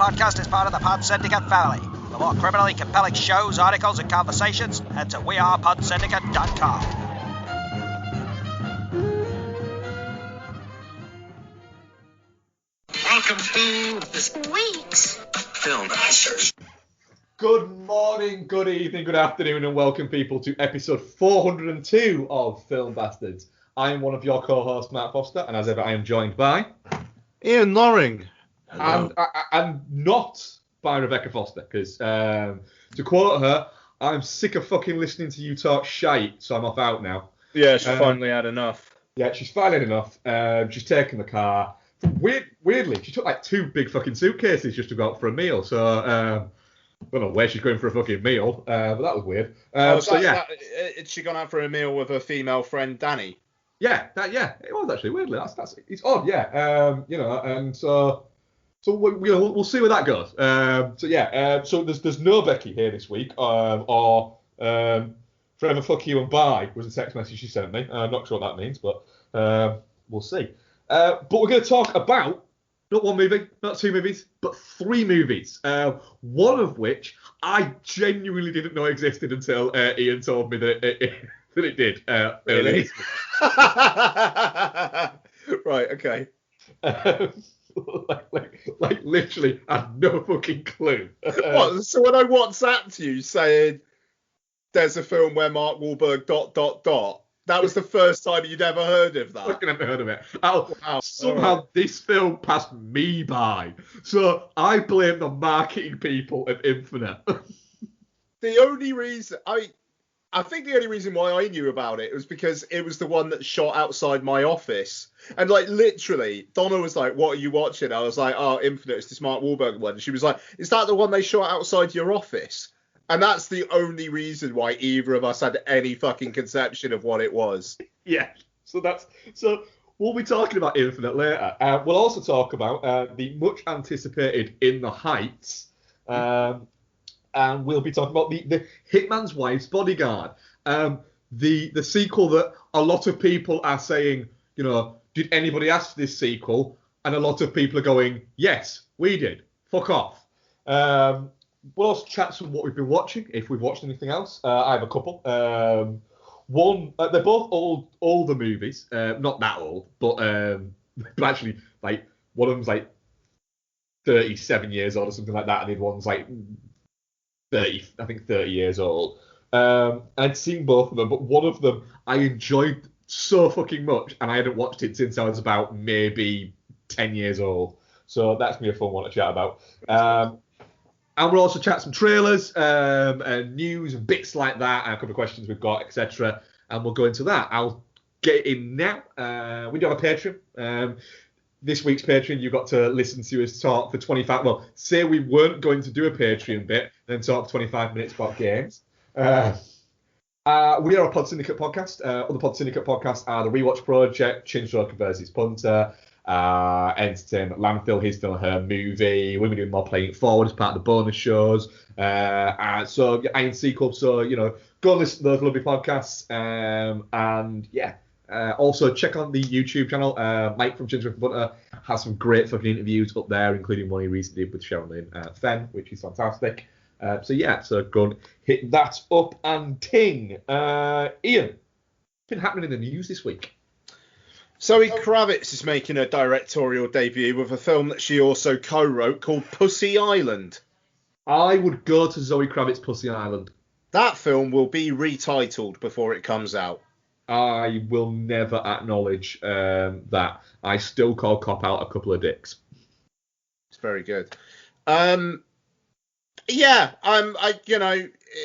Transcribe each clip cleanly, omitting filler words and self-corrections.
podcast is part of the Pod Syndicate family. For more criminally compelling shows, articles, and conversations, head to wearepodsyndicate.com. Welcome to this week's Film Masters. Good morning, good evening, good afternoon, and welcome people to episode 402 of Film Bastards. I am one of your co-hosts, Matt Foster, and as ever, I am joined by Ian Loring. And not by Rebecca Foster, because to quote her, I'm sick of fucking listening to you talk shite, so I'm off out now. Yeah, she finally had enough. Yeah, she's finally had enough. She's taken the car. Weirdly, she took like 2 big fucking suitcases just to go out for a meal, so I don't know where she's going for a fucking meal, but that was weird. Had she gone out for a meal with her female friend Danny? Yeah, it was actually weirdly. It's odd, yeah. And so we'll see where that goes. So there's no Becky here this week, or forever fuck you and bye was a text message she sent me. I'm not sure what that means, but we'll see. But we're going to talk about not one movie, not 2 movies, but 3 movies. One of which I genuinely didn't know existed until Ian told me that it did. Really? Right, okay. Like literally, I had no fucking clue. What? So when I WhatsApped you saying there's a film where Mark Wahlberg ... that was the first time you'd ever heard of that? I've never heard of it. Somehow this film passed me by. So I blame the marketing people of Infinite. The only reason I think the only reason why I knew about it was because it was the one that shot outside my office. And like literally, Donna was like, "What are you watching?" I was like, "Oh, Infinite, it's the Mark Wahlberg one." And she was like, "Is that the one they shot outside your office?" And that's the only reason why either of us had any fucking conception of what it was. Yeah. So we'll be talking about Infinite later. We'll also talk about the much anticipated In the Heights. And we'll be talking about the Hitman's Wife's Bodyguard. The sequel that a lot of people are saying, did anybody ask for this sequel? And a lot of people are going, yes, we did. Fuck off. We'll also chat some what we've been watching, if we've watched anything else. I have a couple. One, they're both older movies. Not that old, but actually, like, one of them's like 37 years old or something like that, and the other one's like 30 years old. I'd seen both of them, but one of them I enjoyed so fucking much, and I hadn't watched it since I was about maybe 10 years old. So that's going to be a fun one to chat about. And we'll also chat some trailers and news and bits like that, and a couple of questions we've got, etc. And we'll go into that. I'll get in now. We do have a Patreon. This week's Patreon, you got to listen to us talk for 25... Well, say we weren't going to do a Patreon bit, then talk for 25 minutes about games. We are a Pod Syndicate podcast. Other Pod Syndicate podcasts are The Rewatch Project, Chinstroker vs. Punter, Entertainment Landfill, His Film, Her Movie. We've been doing more Playing It Forward as part of the bonus shows. So Iron C Club. So, go and listen to those lovely podcasts. Also check on the YouTube channel. Mike from Chinstroker Punter has some great fucking interviews up there, including one he recently did with Sherilyn Fenn, which is fantastic. So go and hit that up and ting. Ian, what's been happening in the news this week? Zoe Kravitz is making a directorial debut with a film that she also co-wrote called Pussy Island. I would go to Zoe Kravitz Pussy Island. That film will be retitled before it comes out. I will never acknowledge that. I still call Cop Out a couple of dicks. It's very good.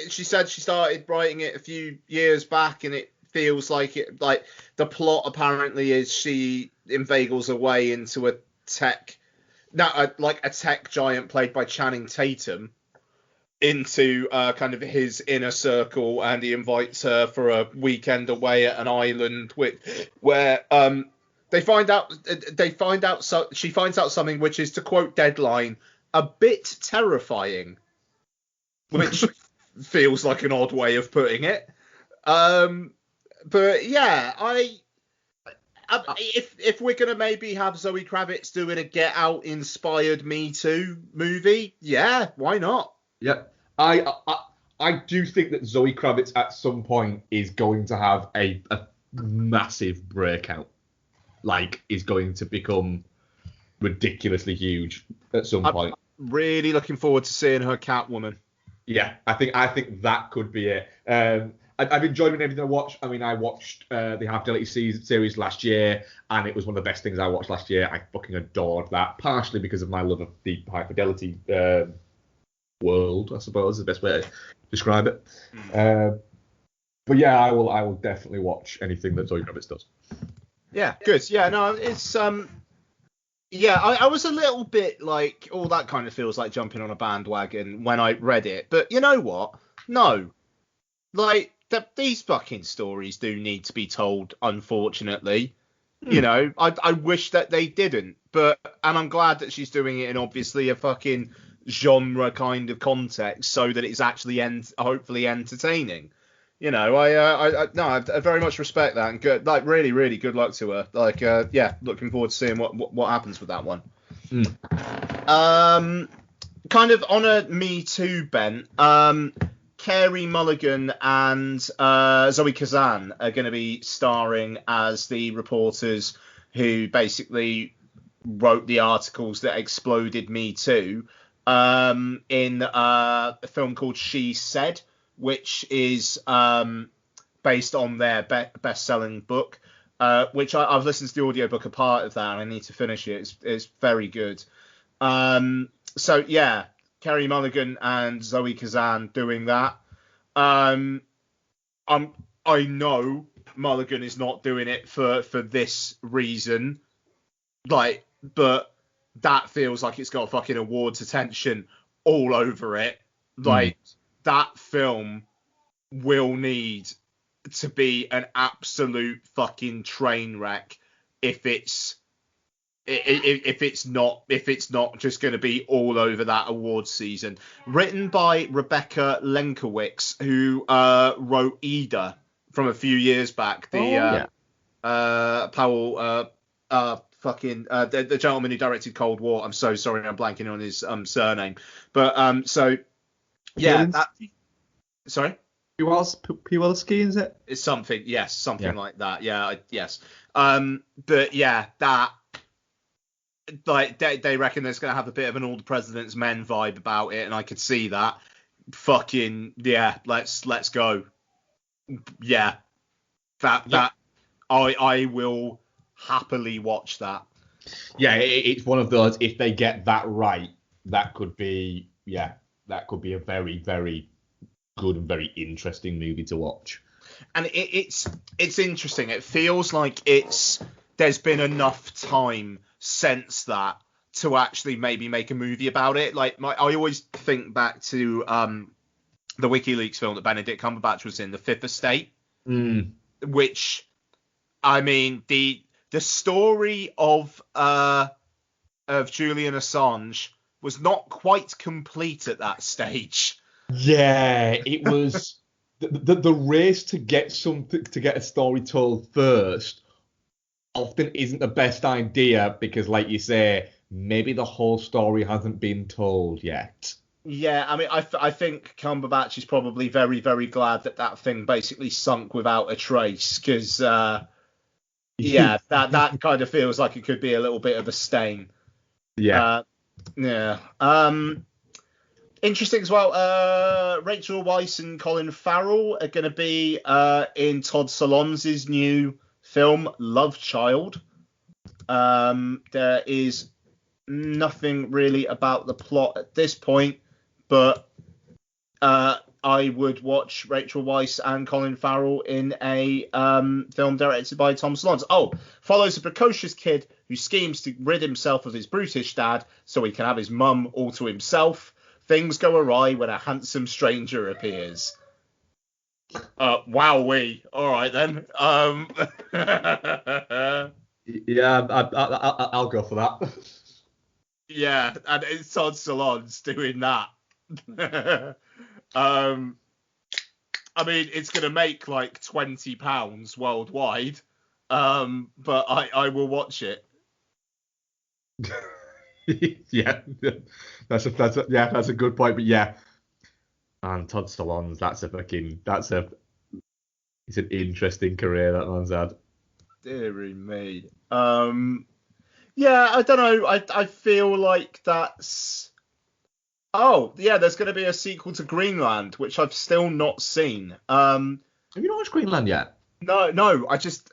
She said she started writing it a few years back, and it feels like the plot apparently is she inveigles her way into a tech giant played by Channing Tatum into kind of his inner circle, and he invites her for a weekend away at an island where she finds out something which is, to quote Deadline, a bit terrifying, which feels like an odd way of putting it. But yeah, If we're gonna maybe have Zoe Kravitz doing a Get Out inspired Me Too movie, yeah, why not? Yeah, I do think that Zoe Kravitz at some point is going to have a massive breakout. Like, is going to become ridiculously huge at some point. Really looking forward to seeing her Catwoman. Yeah, I think that could be it. I've enjoyed everything I watched. I mean, I watched the Half Fidelity series last year, and it was one of the best things I watched last year. I fucking adored that, partially because of my love of the High Fidelity world, I suppose is the best way to describe it. But yeah, I will definitely watch anything that Zoe Kravitz does. Yeah, good. Yeah, no, it's yeah, I was a little bit like, oh, that kind of feels like jumping on a bandwagon when I read it. But you know what? No. Like, these fucking stories do need to be told, unfortunately. You know, I wish that they didn't. And I'm glad that she's doing it in obviously a fucking genre kind of context so that it's actually hopefully entertaining. You know, I very much respect that, and good, like, really, really good luck to her. Like, yeah, looking forward to seeing what happens with that one. Kind of on a Me Too bent, Carey Mulligan and Zoe Kazan are going to be starring as the reporters who basically wrote the articles that exploded Me Too in a film called She Said, which is based on their best-selling book, which I've listened to the audiobook, a part of that, and I need to finish it. It's very good. So, yeah, Carey Mulligan and Zoe Kazan doing that. I know Mulligan is not doing it for this reason, like, but that feels like it's got fucking awards attention all over it. Like, that film will need to be an absolute fucking train wreck if it's not just going to be all over that awards season. Written by Rebecca Lenkowitz, who wrote Ida from a few years back. The gentleman who directed Cold War. I'm so sorry, I'm blanking on his surname. But so yeah, sorry. Piwalski, is it? It's something, yes, something like that. Yeah, yes. But yeah, that, like, they reckon there's gonna have a bit of an All the President's Men vibe about it, and I could see that. Fucking yeah, let's go. Yeah, that I will happily watch that. Yeah, it's one of those. If they get that right, that could be a very, very good and very interesting movie to watch. And it's interesting. It feels like there's been enough time since that to actually maybe make a movie about it. Like, I always think back to the WikiLeaks film that Benedict Cumberbatch was in, The Fifth Estate, which, I mean, the story of Julian Assange was not quite complete at that stage. Yeah, it was the race to get a story told first often isn't the best idea because, like you say, maybe the whole story hasn't been told yet. Yeah, I mean, I think Cumberbatch is probably very, very glad that thing basically sunk without a trace, because yeah, that kind of feels like it could be a little bit of a stain. Yeah. Yeah. Interesting as well. Rachel Weisz and Colin Farrell are going to be in Todd Solondz's new film Love Child. There is nothing really about the plot at this point, but I would watch Rachel Weisz and Colin Farrell in a film directed by Tom Solondz. Follows a precocious kid who schemes to rid himself of his brutish dad so he can have his mum all to himself. Things go awry when a handsome stranger appears. Wowee. All right then. Yeah, I'll go for that. Yeah, and it's Todd Solondz doing that. I mean, it's gonna make like £20 worldwide. but I will watch it. Yeah, that's a good point. But yeah, and Todd Stallone, it's an interesting career that man's had. Deary me. Yeah, I don't know. I feel like that's. Oh, yeah, there's going to be a sequel to Greenland, which I've still not seen. Have you not watched Greenland yet? No, I've just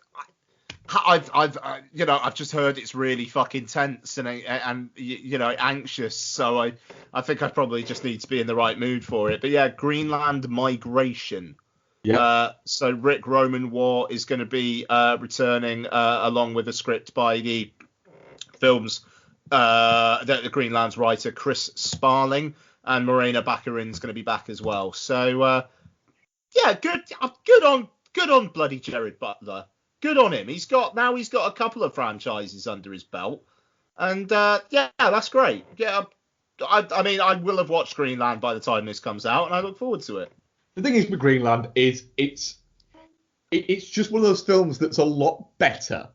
heard it's really fucking tense and anxious. So I think I probably just need to be in the right mood for it. But yeah, Greenland Migration. Yeah. So Rick Roman War is going to be returning along with a script by the film's the Greenland's writer Chris Sparling, and Morena Baccarin's going to be back as well. So yeah, good on bloody Jared Butler. Good on him. He's got a couple of franchises under his belt, and yeah, that's great. Yeah, I mean, I will have watched Greenland by the time this comes out, and I look forward to it. The thing is with Greenland is it's just one of those films that's a lot better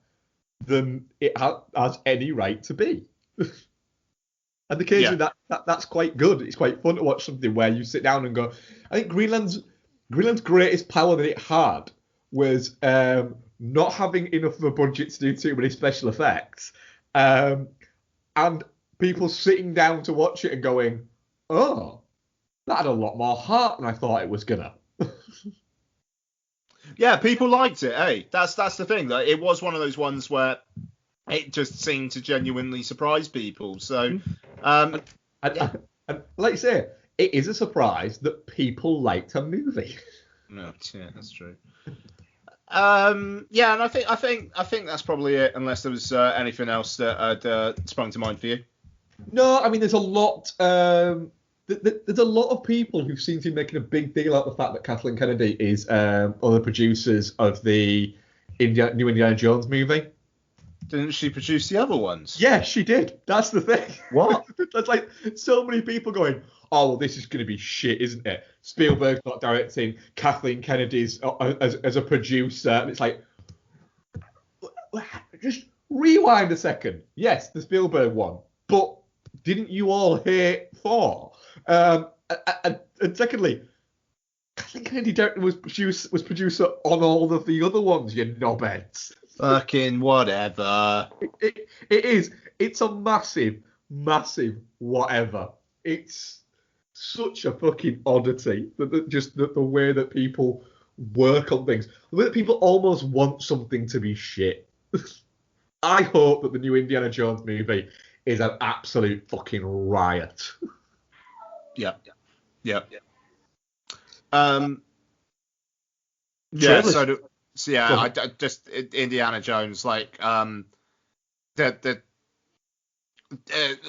than it has any right to be. And occasionally that's quite good. It's quite fun to watch something where you sit down and go. I think Greenland's greatest power that it had was not having enough of a budget to do too many special effects, and people sitting down to watch it and going, "Oh, that had a lot more heart than I thought it was gonna." Yeah, people liked it. Hey, that's the thing. That it was one of those ones where it just seemed to genuinely surprise people. So, and like you say, it is a surprise that people liked a movie. No, yeah, that's true. Yeah, and I think that's probably it. Unless there was anything else that had sprung to mind for you. No, I mean there's a lot. There's a lot of people who seem to be making a big deal out of the fact that Kathleen Kennedy is one of the producers of the new Indiana Jones movie. Didn't she produce the other ones? Yeah, she did. That's the thing. What? That's like so many people going, oh, well, this is going to be shit, isn't it? Spielberg's not directing, Kathleen Kennedy's as a producer. And it's like, just rewind a second. Yes, the Spielberg one. But didn't you all hate Thor? And secondly, Kathleen Kennedy was producer on all of the other ones, you knobheads. Fucking whatever. It is. It's a massive whatever. It's such a fucking oddity that just the way that people work on things. The way that people almost want something to be shit. I hope that the new Indiana Jones movie is an absolute fucking riot. Yeah. Yeah, so yeah, I just Indiana Jones, like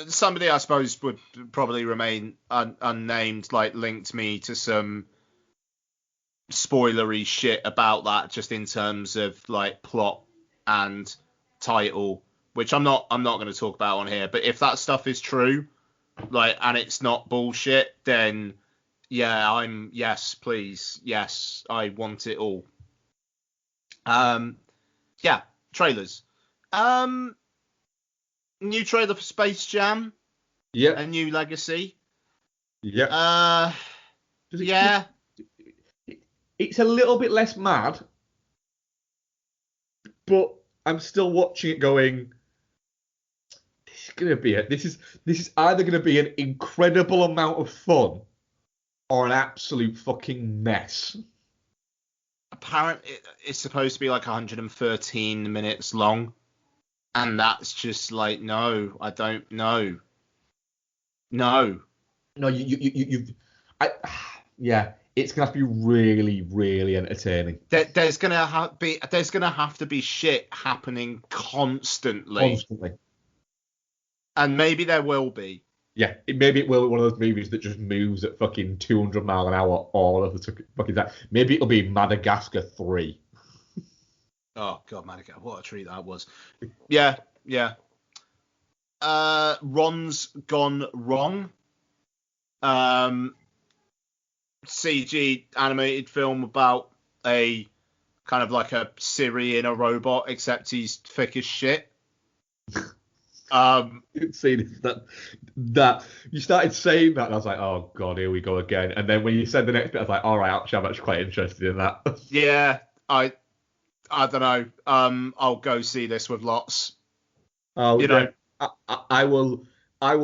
somebody I suppose would probably remain unnamed, like linked me to some spoilery shit about that, just in terms of like plot and title, which I'm not going to talk about on here. But if that stuff is true, like, and it's not bullshit, then yeah, yes, please, yes, I want it all. Yeah, trailers. New trailer for Space Jam. Yeah. A New Legacy. Yeah. Yeah. It's a little bit less mad, but I'm still watching it going, this is either gonna be an incredible amount of fun or an absolute fucking mess. Apparently, it's supposed to be like 113 minutes long, and that's just like, no, I don't know. No, yeah, it's gonna have to be really, really entertaining. There's gonna have to be shit happening constantly, and maybe there will be. Yeah, maybe it will be one of those movies that just moves at fucking 200 mile an hour all of the fucking time. Maybe it'll be Madagascar 3. Oh, God, Madagascar. What a treat that was. Yeah. Ron's Gone Wrong. CG animated film about a kind of like a Siri in a robot, except he's thick as shit. See that you started saying that, and I was like, oh god, here we go again. And then when you said the next bit, I was like, all right, actually, I'm actually quite interested in that. Yeah, I don't know. I'll go see this with lots. Oh, you know, I will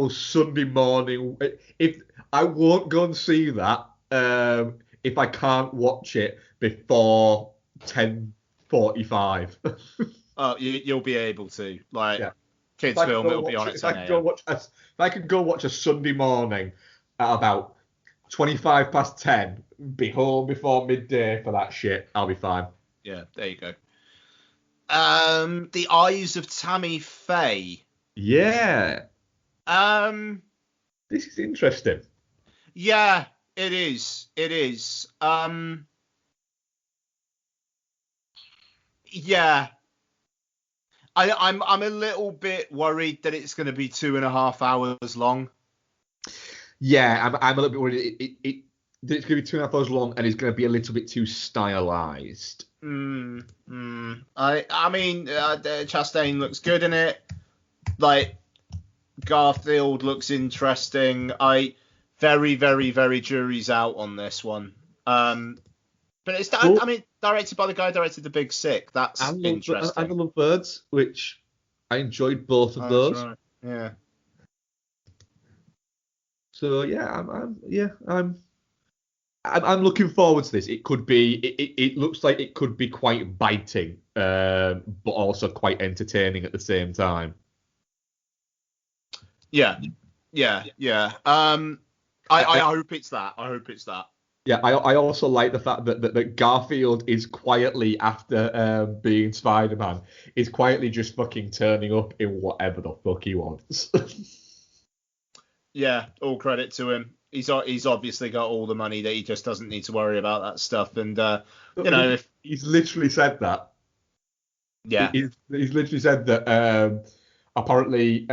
Sunday morning. If I won't go and see that, if I can't watch it before 10:45. You'll be able to, like. Yeah. Kids film, it'll be on at 10 a.m. If I could go watch a Sunday morning at about 25 past 10, be home before midday for that shit, I'll be fine. Yeah, there you go. The Eyes of Tammy Faye. Yeah. This is interesting. Yeah, it is. It is. Yeah. I'm a little bit worried that it's going to be 2.5 hours long. Yeah, I'm a little bit worried. That it's going to be 2.5 hours long, and it's going to be a little bit too stylized. I mean, Chastain looks good in it. Like, Garfield looks interesting. Very, very, very jury's out on this one. But it's, cool. I mean, directed by the guy who directed The Big Sick. That's interesting. And I Love Birds, which I enjoyed both of those. Right. Yeah. So yeah, I'm looking forward to this. It could be. It looks like it could be quite biting, but also quite entertaining at the same time. Yeah. I hope it's that. Yeah, I also like the fact that Garfield is quietly, after being Spider-Man, is quietly just fucking turning up in whatever the fuck he wants. Yeah, all credit to him. He's obviously got all the money that he just doesn't need to worry about that stuff. And, if... He's literally said that. Yeah. He's literally said that apparently...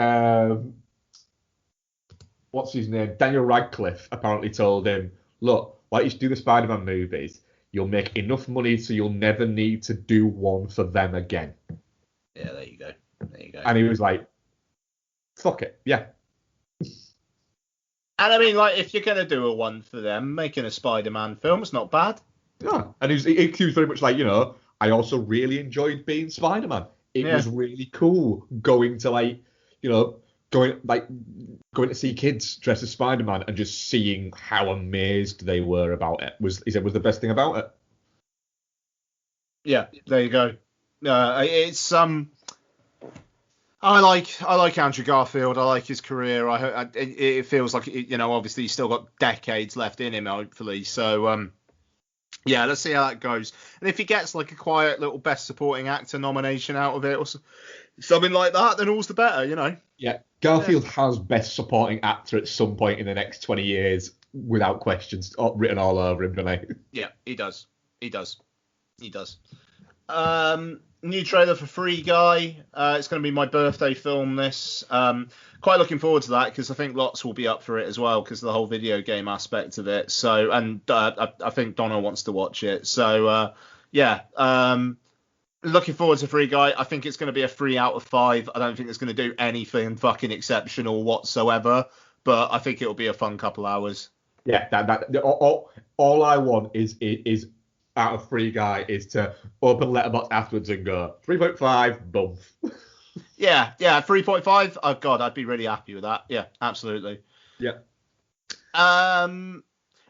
what's his name? Daniel Radcliffe apparently told him, look, why don't you just do the Spider-Man movies? You'll make enough money so you'll never need to do one for them again. Yeah, there you go. And he was like, fuck it, yeah. And I mean, like, if you're going to do a one for them, making a Spider-Man film is not bad. Yeah, and he was very much like, I also really enjoyed being Spider-Man. It was really cool going to, going to see kids dressed as Spider-Man and just seeing how amazed they were about it was the best thing about it. Yeah, there you go. It's I like Andrew Garfield. I like his career. It feels like obviously he's still got decades left in him, hopefully. So yeah, let's see how that goes. And if he gets like a quiet little Best Supporting Actor nomination out of it or something like that, then all's the better, Yeah, Garfield has Best Supporting Actor at some point in the next 20 years, without questions, written all over him, doesn't he? Yeah, he does. New trailer for Free Guy. It's going to be my birthday film, this. Quite looking forward to that, because I think lots will be up for it as well, because of the whole video game aspect of it. So, and I think Donna wants to watch it. So, looking forward to Free Guy. I think it's going to be a 3 out of 5. I don't think it's going to do anything fucking exceptional whatsoever, but I think it'll be a fun couple hours. Yeah, all I want is out of Free Guy is to open Letterboxd afterwards and go 3.5, boom. Yeah, 3.5. Oh god, I'd be really happy with that. Yeah, absolutely. Yeah. And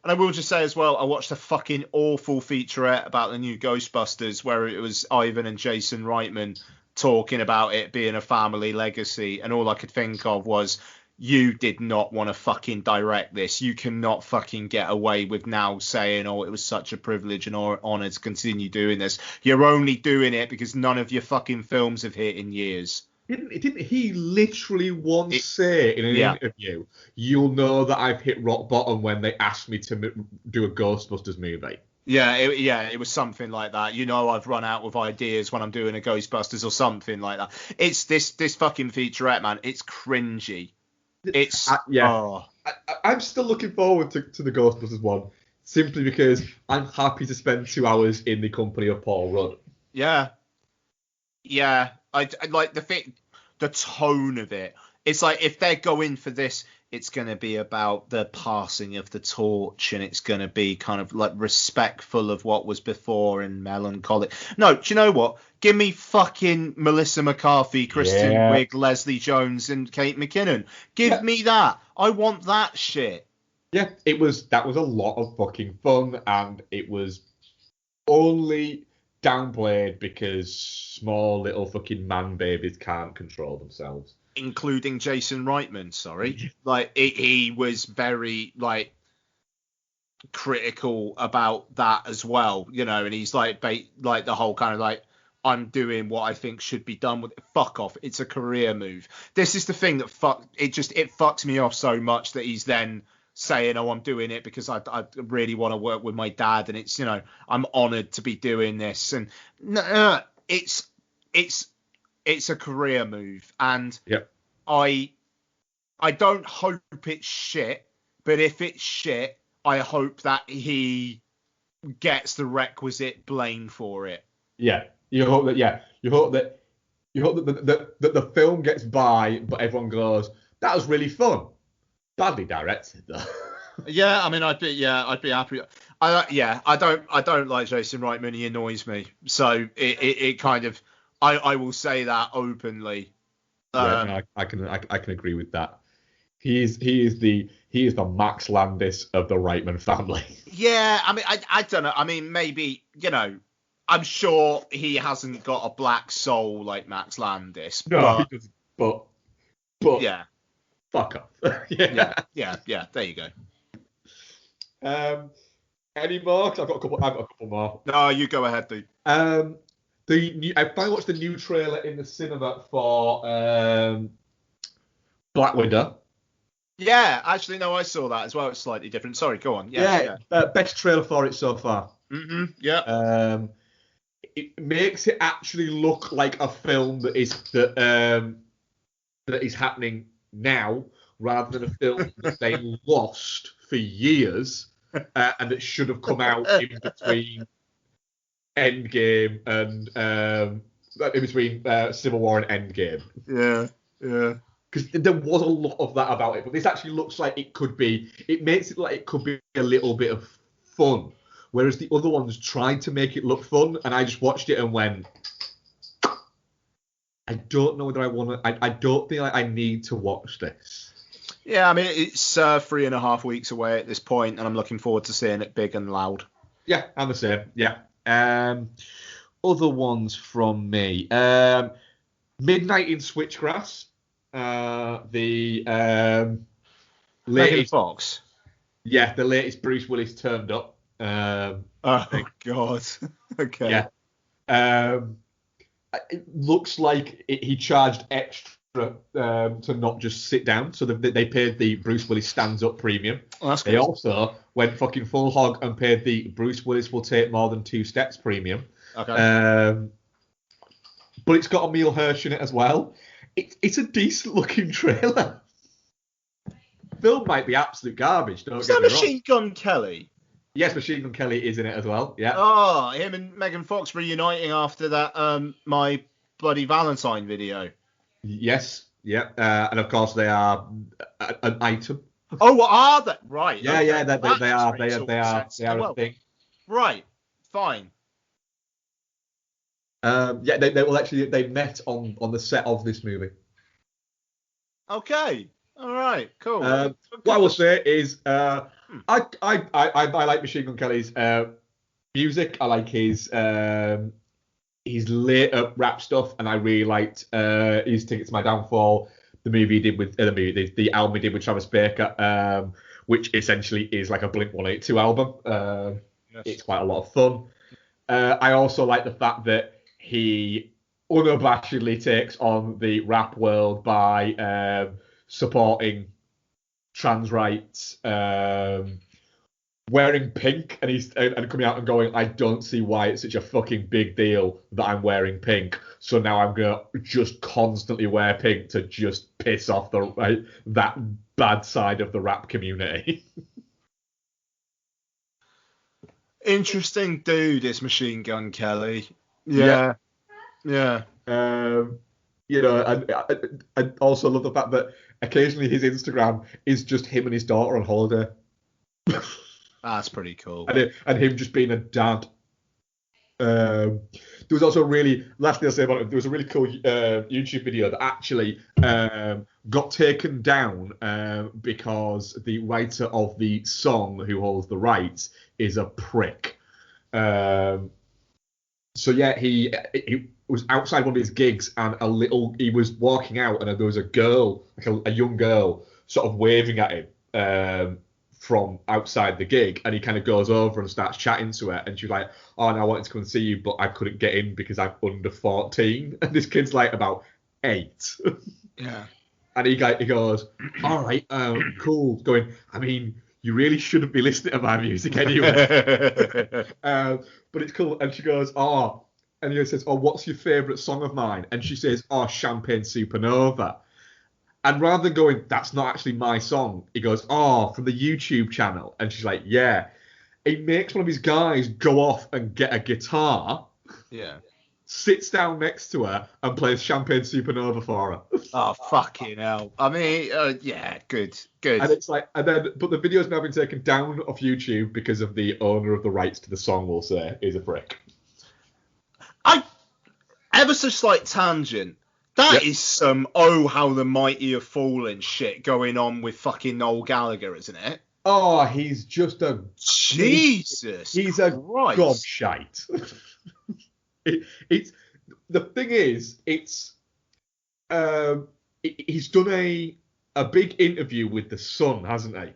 I will just say as well, I watched a fucking awful featurette about the new Ghostbusters where it was Ivan and Jason Reitman talking about it being a family legacy, and all I could think of was, you did not want to fucking direct this. You cannot fucking get away with now saying, oh, it was such a privilege and honor to continue doing this. You're only doing it because none of your fucking films have hit in years. Didn't he literally once say in an interview, you'll know that I've hit rock bottom when they asked me to do a Ghostbusters movie? Yeah, it was something like that. I've run out of ideas when I'm doing a Ghostbusters or something like that. It's this fucking featurette, man. It's cringy. It's I'm still looking forward to the Ghostbusters one, simply because I'm happy to spend 2 hours in the company of Paul Rudd. Yeah. Yeah. I like the tone of it. It's like if they're going for this, it's going to be about the passing of the torch, and it's going to be kind of like respectful of what was before and melancholic. No, do you know what? Give me fucking Melissa McCarthy, Kristen Wiig, Leslie Jones, and Kate McKinnon. Give me that. I want that shit. Yeah, that was a lot of fucking fun, and it was only downplayed because small little fucking man babies can't control themselves. Including Jason Reitman, sorry. Like, he was very, like, critical about that as well, you know, and he's like the whole kind of like, I'm doing what I think should be done with it. Fuck off. It's a career move. This is the thing that it fucks me off so much that he's then saying, oh, I'm doing it because I really want to work with my dad, and it's, you know, I'm honored to be doing this, and it's a career move, and I don't hope it's shit, but if it's shit, I hope that he gets the requisite blame for it. Yeah, you hope that the film gets by, but everyone goes, that was really fun. Badly directed though. Yeah, I mean, I'd be happy. I don't like Jason Reitman. He annoys me. So it kind of, I will say that openly. I can agree with that. He is the Max Landis of the Reitman family. Yeah, I mean, I don't know. I mean, maybe, you know, I'm sure he hasn't got a black soul like Max Landis. No, he doesn't. But yeah. Fuck off. Yeah. There you go. Any more? 'Cause I've got a couple more. No, you go ahead, dude. I finally watched the new trailer in the cinema for Black Widow. Yeah, actually, no, I saw that as well. It's slightly different. Sorry, go on. Yeah. Best trailer for it so far. Mm-hmm. Yeah. It makes it actually look like a film that is happening now, rather than a film that they lost for years and that should have come out in between Endgame and in between Civil War and Endgame. Yeah. Because there was a lot of that about it, but this actually looks like it could be. It makes it like it could be a little bit of fun, whereas the other ones tried to make it look fun, and I just watched it and went, I don't know whether I want to. I don't think I need to watch this. Yeah, I mean, it's 3.5 weeks away at this point, and I'm looking forward to seeing it big and loud. Yeah, I'm the same. Yeah. Other ones from me. Midnight in Switchgrass. The Megan Fox. Yeah, the latest Bruce Willis turned up. Oh God. Okay. Yeah. It looks like he charged extra to not just sit down, so they paid the Bruce Willis stands up premium. Oh, that's they good. also went fucking full hog and paid the Bruce Willis will take more than 2 steps premium. Okay. But it's got Emile Hirsch in it as well. It's a decent looking trailer. Film might be absolute garbage. Is that Machine Gun Kelly? Yes, Machine Gun Kelly is in it as well. Yeah. Oh, him and Megan Fox reuniting after that My Bloody Valentine video. Yes. Yeah. And of course they are an item. Oh, what are they? Right. Yeah. Okay. Yeah. They are a thing. Right. Fine. They met on the set of this movie. Okay. All right. Cool. What I will say is, I like Machine Gun Kelly's music. I like his later rap stuff, and I really liked his Ticket to My Downfall, the movie he did with the album he did with Travis Baker, which essentially is like a Blink-182 album. Yes. It's quite a lot of fun. I also like the fact that he unabashedly takes on the rap world by supporting trans rights, wearing pink, and coming out and going, I don't see why it's such a fucking big deal that I'm wearing pink. So now I'm gonna just constantly wear pink to just piss off that bad side of the rap community. Interesting dude, this Machine Gun Kelly. Yeah. You know, and I also love the fact that occasionally his Instagram is just him and his daughter on holiday. That's pretty cool. And him just being a dad. There was also last thing I'll say about it, there was a really cool YouTube video that actually got taken down because the writer of the song who holds the rights is a prick. So yeah, he was outside one of his gigs and he was walking out and there was a girl, like a young girl, sort of waving at him from outside the gig, and he kind of goes over and starts chatting to her, and she's like, "Oh, no, I wanted to come and see you, but I couldn't get in because I'm under 14." And this kid's like about 8. Yeah. And he goes, "All right, cool." Going, I mean, you really shouldn't be listening to my music anyway. But it's cool. And she goes, "Oh," and he says, "Oh, what's your favourite song of mine?" And she says, "Oh, Champagne Supernova." And rather than going, "That's not actually my song," he goes, "Oh, from the YouTube channel." And she's like, "Yeah." He makes one of his guys go off and get a guitar. Yeah. Sits down next to her and plays Champagne Supernova for her. Oh, fucking hell. I mean, yeah, good. And it's like, but the video's now been taken down off YouTube because of the owner of the rights to the song, we'll say, is a prick. Ever so slight tangent. That is some how the mighty have fallen shit going on with fucking Noel Gallagher, isn't it? Oh, he's just a... Jesus He's a Christ. godshite. It's the thing is, it's he's done a big interview with The Sun, hasn't he?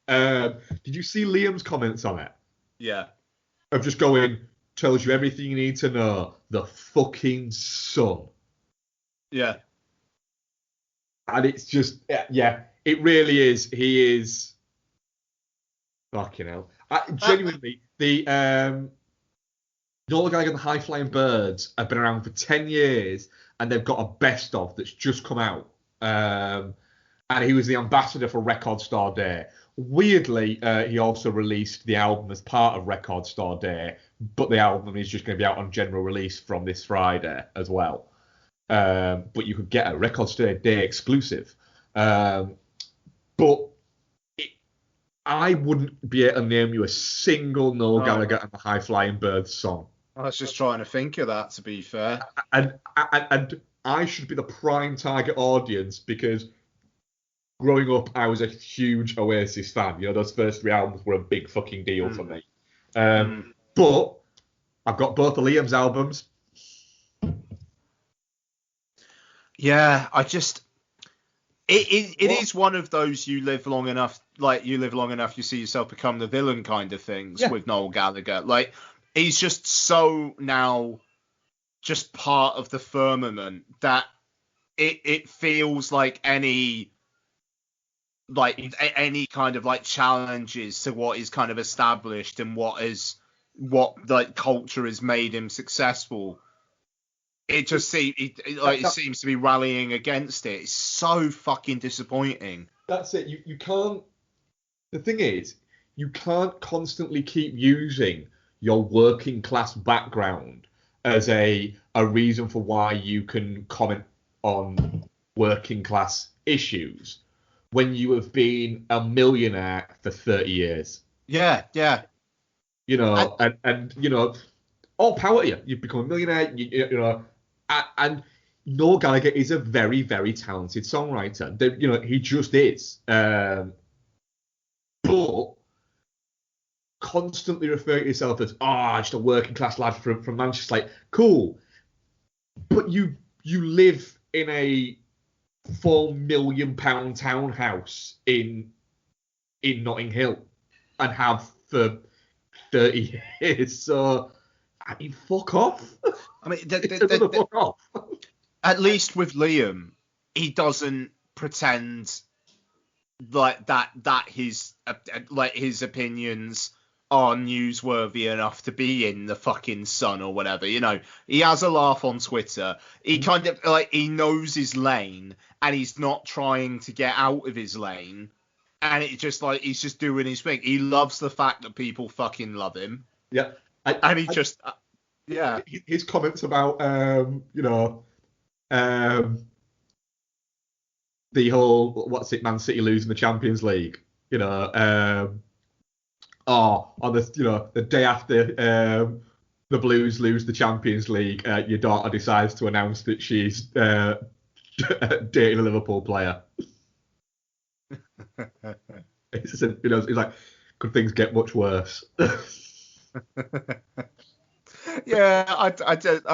Did you see Liam's comments on it? Yeah. Of just going, tells you everything you need to know. The fucking Sun. Yeah. And it's just, yeah, it really is. He is. Fucking hell. Genuinely, the Noel Gallagher and the High Flying Birds have been around for 10 years and they've got a best of that's just come out. And he was the ambassador for Record Store Day. Weirdly, he also released the album as part of Record Store Day, but the album is just going to be out on general release from this Friday as well. But you could get a Record Store Day exclusive. But I wouldn't be able to name you a single Noel Gallagher and the High Flying Birds song. I was just trying to think of that, to be fair. And I should be the prime target audience because growing up, I was a huge Oasis fan. You know, those first 3 albums were a big fucking deal for me. But I've got both of Liam's albums. Yeah, it is one of those you live long enough, you see yourself become the villain kind of things with Noel Gallagher. Like, he's just so now just part of the firmament that it feels like any kind of like challenges to what is kind of established and what like culture has made him successful. It just seems to be rallying against it. It's so fucking disappointing. That's it. You can't. The thing is, you can't constantly keep using your working class background as a reason for why you can comment on working class issues when you have been a millionaire for 30 years. Yeah. You know, and you know, all power to you. You've become a millionaire. You know. And Noel Gallagher is a very, very talented songwriter. You know, he just is. But constantly referring to yourself as, just a working class lad from Manchester, like, cool. But you live in a £4 million townhouse in Notting Hill and have for 30 years. So, I mean, fuck off. I mean, fuck off. At least with Liam, he doesn't pretend like that his opinions are newsworthy enough to be in the fucking Sun or whatever. You know, he has a laugh on Twitter. He kind of he knows his lane and he's not trying to get out of his lane. and it's just like he's just doing his thing. He loves the fact that people fucking love him. Yeah. His comments about the whole Man City losing the Champions League, on the day after the Blues lose the Champions League, your daughter decides to announce that she's dating a Liverpool player. It's like, could things get much worse? Yeah, I don't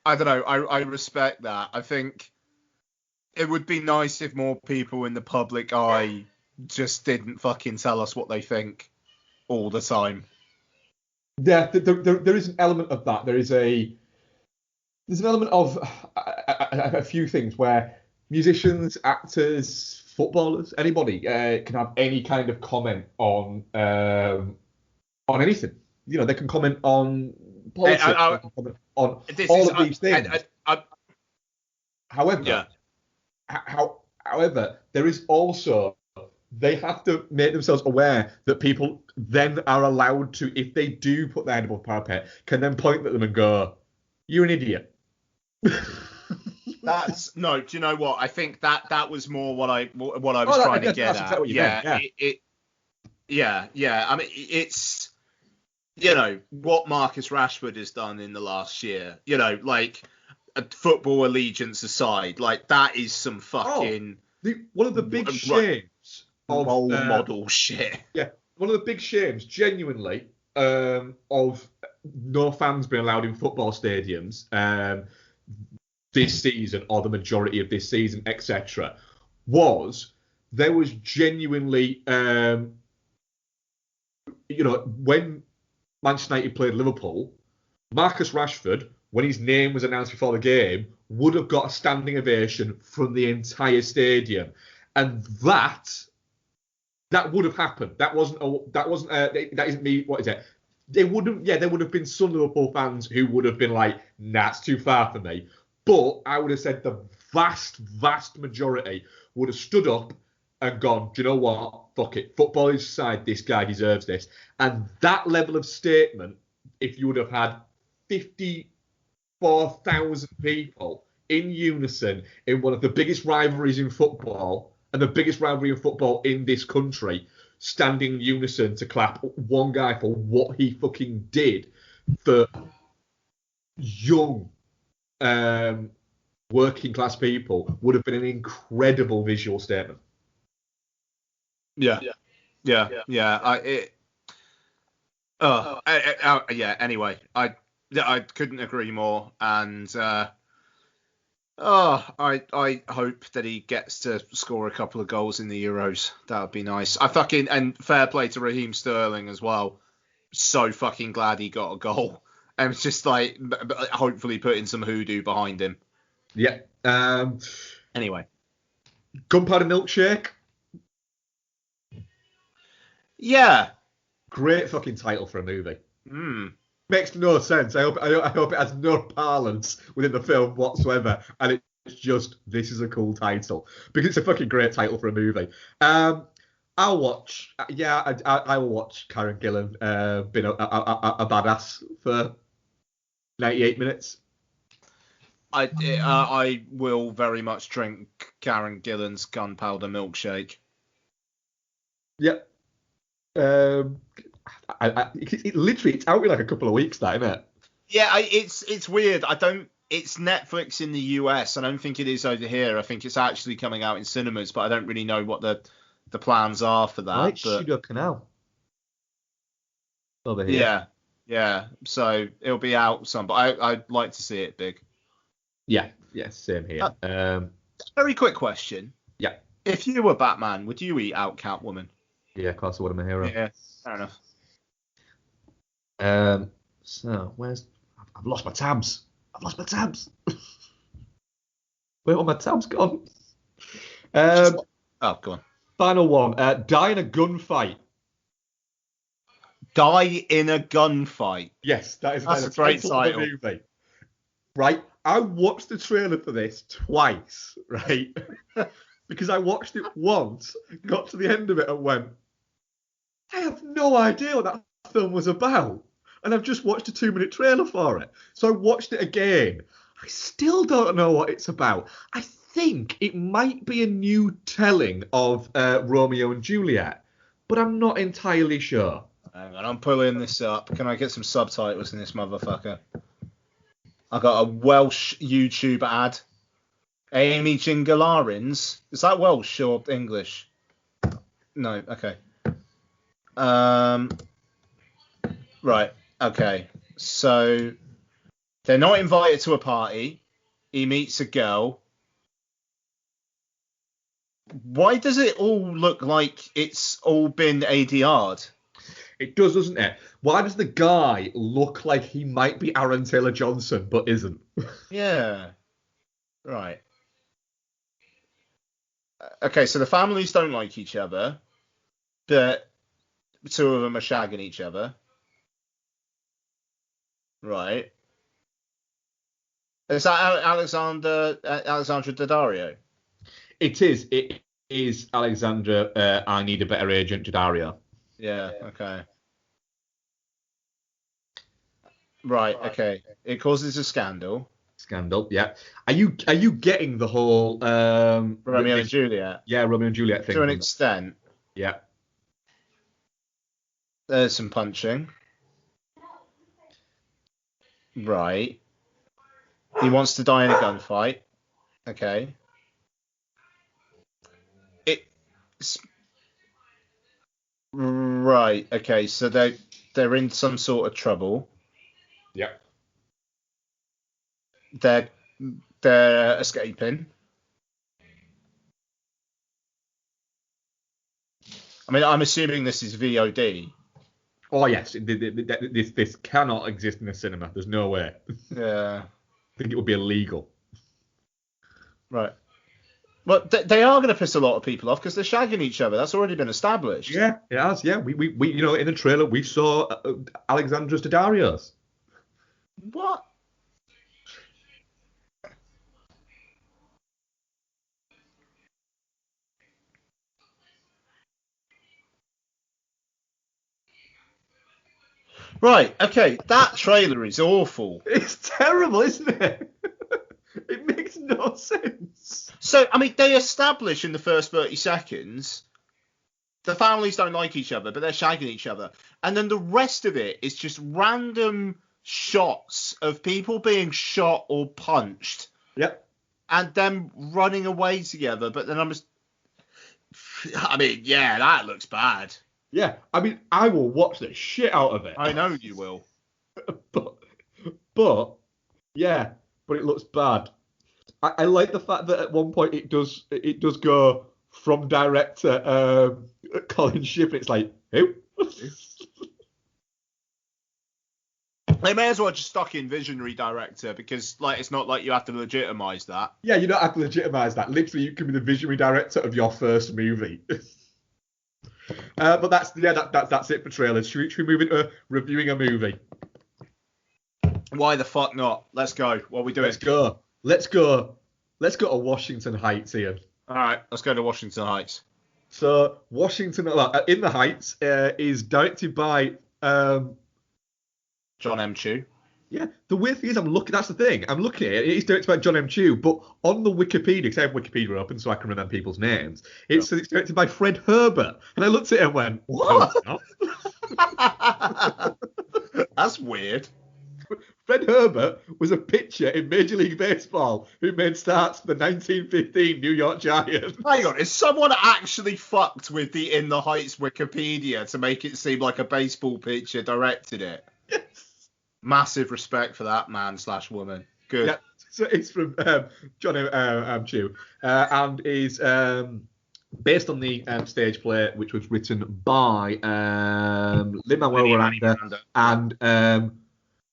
know. I respect that. I think it would be nice if more people in the public eye just didn't fucking tell us what they think all the time. Yeah, there is an element of that. There's an element of a few things where musicians, actors, footballers, anybody can have any kind of comment on anything. They can comment on politics, they can comment on all of these things. However, there is also, they have to make themselves aware that people then are allowed to, if they do put their hand above the parapet, can then point at them and go, "You're an idiot." Do you know what? I think that was more what I was trying to get at. Yeah. I mean, it's, what Marcus Rashford has done in the last year, like, football allegiance aside, like, that is some fucking one of the big shames of role model shit. Yeah, one of the big shames, genuinely, of no fans being allowed in football stadiums this season, or the majority of this season, etc., was there was genuinely, when Manchester United played Liverpool, Marcus Rashford, when his name was announced before the game, would have got a standing ovation from the entire stadium, and that would have happened. That isn't me. What is it? There would have been some Liverpool fans who would have been like, "Nah, it's too far for me." But I would have said the vast majority would have stood up and gone, "Do you know what? Fuck it. Football is aside, this guy deserves this." And that level of statement, if you would have had 54,000 people in unison in one of the biggest rivalries in football, and the biggest rivalry in football in this country, standing in unison to clap one guy for what he fucking did for young working class people, would have been an incredible visual statement. Yeah. Anyway, I couldn't agree more, and I hope that he gets to score a couple of goals in the Euros. That would be nice. And fair play to Raheem Sterling as well. So fucking glad he got a goal. And it's just like, hopefully putting some hoodoo behind him. Yeah. Anyway. Gunpowder Milkshake. Yeah. Great fucking title for a movie. Makes no sense. I hope it has no parlance within the film whatsoever, and it's just, this is a cool title because it's a fucking great title for a movie. I'll watch. I will watch Karen Gillan being a badass for 98 minutes. I will very much drink Karen Gillan's Gunpowder Milkshake. Yep. It's out in like a couple of weeks, that, isn't it? Yeah, it's weird. It's Netflix in the US. I don't think it is over here. I think it's actually coming out in cinemas, but I don't really know what the plans are for that. Right, Studio Canal. Over here. Yeah. So it'll be out some, but I'd like to see it big. Yeah, same here. Very quick question. Yeah. If you were Batman, would you eat out Catwoman? Yeah, of course I would. I'm a hero. Yeah, fair enough. So I've lost my tabs. Where are my tabs gone? Go on. Final one. Die in a gunfight. Die in a gunfight. Yes, that's a great title. Movie. Right, I watched the trailer for this twice. Right, because I watched it once, got to the end of it, and went, I have no idea what that film was about. And I've just watched a 2-minute trailer for it. So I watched it again. I still don't know what it's about. I think it might be a new telling of Romeo and Juliet, but I'm not entirely sure. Hang on, I'm pulling this up. Can I get some subtitles in this motherfucker? I got a Welsh YouTube ad. Amy Jingalarins. Is that Welsh or English? No, okay. Right, okay. So they're not invited to a party. He meets a girl. Why does it all look like it's all been ADR'd? It does, doesn't it? Why does the guy look like he might be Aaron Taylor-Johnson, but isn't? Yeah. Right. Okay, so the families don't like each other, but two of them are shagging each other. Right. Is that Alexandra Daddario? It is. It is Alexandra. I need a better agent, Daddario. Yeah. Okay. Right. Okay. It causes a scandal. Scandal. Yeah. Are you getting the whole Romeo and Juliet. Yeah, Romeo and Juliet thing. To an extent. Yeah. There's some punching. Right. He wants to die in a gunfight. Okay. Right. Okay. So they're in some sort of trouble. Yeah. They're escaping. I mean, I'm assuming this is VOD. Oh yes, this cannot exist in a cinema. There's no way. Yeah. I think it would be illegal. Right. Well, they are going to piss a lot of people off because they're shagging each other. That's already been established. Yeah, it has. Yeah, we in the trailer we saw Alexandra's Daddario's. What? Right, okay, that trailer is awful. It's terrible, isn't it? It makes no sense. So, I mean, they establish in the first 30 seconds the families don't like each other, but they're shagging each other. And then the rest of it is just random shots of people being shot or punched. Yep. And them running away together, but then yeah, that looks bad. Yeah, I mean, I will watch the shit out of it. I know you will. but yeah, but it looks bad. I like the fact that at one point it does go from director Colin Shipp. It's like, who? They may as well just stock in visionary director because, like, it's not like you have to legitimize that. Yeah, you don't have to legitimize that. Literally, you can be the visionary director of your first movie. But that's it for trailers. Should we move into reviewing a movie? Why the fuck not? Let's go. What are we doing? Let's go to Washington Heights, Ian. All right, let's go to Washington Heights. So Washington in the Heights is directed by John M. Chu. Yeah, the weird thing is, that's the thing. I'm looking at it. It's directed by John M. Chu, but on the Wikipedia, because I have Wikipedia open so I can remember people's names, it says it's directed by Fred Herbert. And I looked at it and went, what? No, That's weird. Fred Herbert was a pitcher in Major League Baseball who made starts for the 1915 New York Giants. Hang on, is someone actually fucked with the In the Heights Wikipedia to make it seem like a baseball pitcher directed it? Yes. Massive respect for that man/woman. Good. Yeah, so it's from John M. Chu and is based on the stage play which was written by Lin-Manuel Miranda and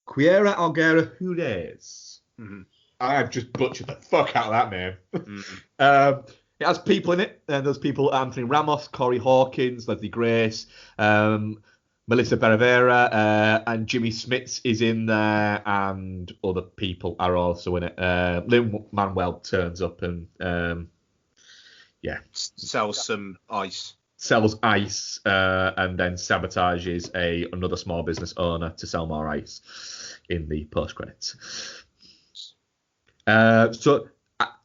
Quiera Alguera Jerez. Mm-hmm. I've just butchered the fuck out of that name. Mm-hmm. It has people in it. There's people: Anthony Ramos, Corey Hawkins, Leslie Grace, Melissa Barrera, and Jimmy Smits is in there, and other people are also in it. Lin-Manuel turns up and Yeah. Sells some ice. Sells ice and then sabotages another small business owner to sell more ice in the post credits. So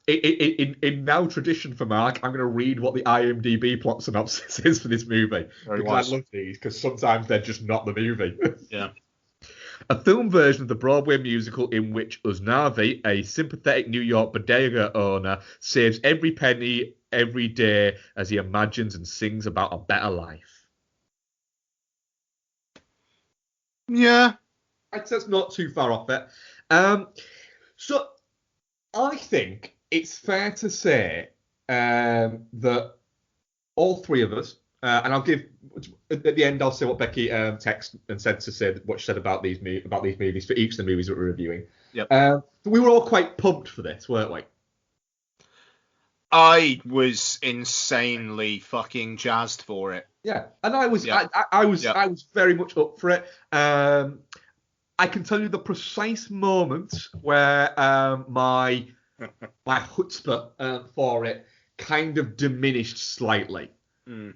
in now tradition for Mark, I'm going to read what the IMDb plot synopsis is for this movie. Very because wise. I love these, because sometimes they're just not the movie. Yeah. A film version of the Broadway musical in which Uznavi, a sympathetic New York bodega owner, saves every penny every day as he imagines and sings about a better life. Yeah. I'd say it's not too far off it. So I think it's fair to say that all three of us, and I'll give at the end, I'll say what Becky texted and said to say what she said about these movies for each of the movies that we're reviewing. Yep. We were all quite pumped for this, weren't we? I was insanely fucking jazzed for it. Yeah, and I was, Yeah. I was, Yeah. I was very much up for it. I can tell you the precise moment where my chutzpah for it kind of diminished slightly. Mm.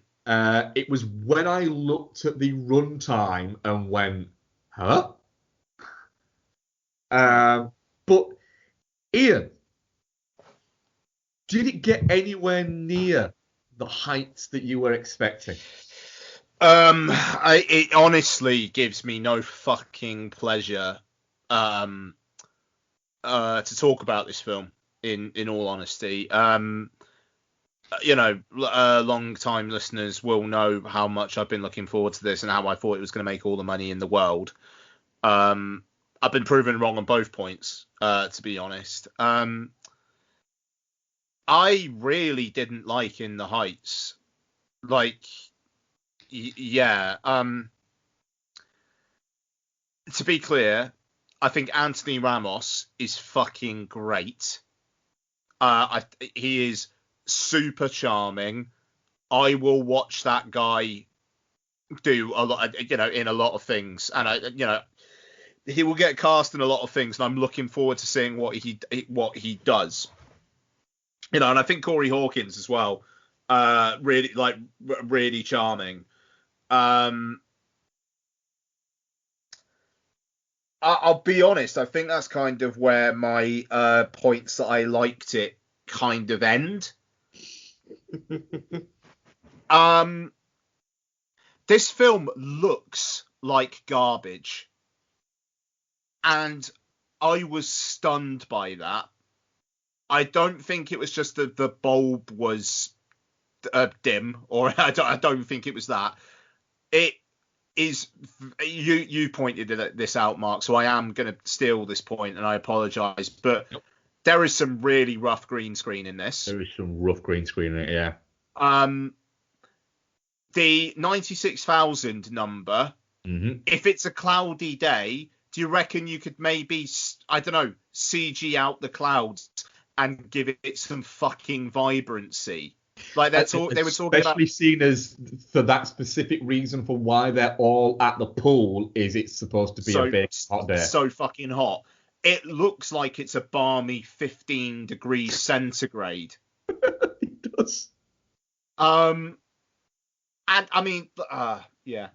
It was when I looked at the runtime and went, huh? But Ian, did it get anywhere near the heights that you were expecting? It honestly gives me no fucking pleasure to talk about this film. In all honesty, long-time listeners will know how much I've been looking forward to this and how I thought it was going to make all the money in the world. I've been proven wrong on both points, to be honest. I really didn't like In the Heights. Yeah. To be clear, I think Anthony Ramos is fucking great. He is super charming. I will watch that guy do a lot, in a lot of things, and he will get cast in a lot of things, and I'm looking forward to seeing what he does. And I think Corey Hawkins as well, really charming. I'll be honest, I think that's kind of where my points that I liked it kind of end. This film looks like garbage, and I was stunned by that. I don't think it was just that the bulb was dim, or I don't think it was that. It is, you pointed this out, Mark, so I am going to steal this point, and I apologise, but there is some really rough green screen in this. There is some rough green screen in it, yeah. The 96,000 number, if it's a cloudy day, do you reckon you could maybe, I don't know, CG out the clouds and give it some fucking vibrancy? Like they were talking about, especially seen as for that specific reason for why they're all at the pool is it's supposed to be a big hot day. So fucking hot. It looks like it's a balmy 15 degrees centigrade. It does. And I mean, yeah.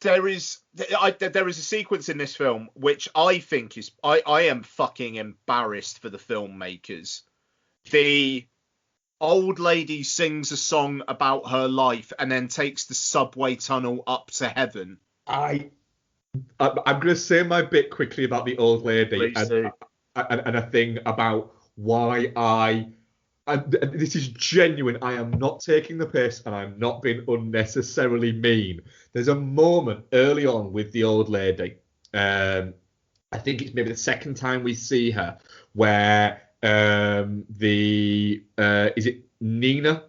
There is a sequence in this film which I think is I am fucking embarrassed for the filmmakers. The old lady sings a song about her life and then takes the subway tunnel up to heaven. I'm going to say my bit quickly about the old lady and a thing about why this is genuine. I am not taking the piss and I'm not being unnecessarily mean. There's a moment early on with the old lady. I think it's maybe the second time we see her where is it Nina?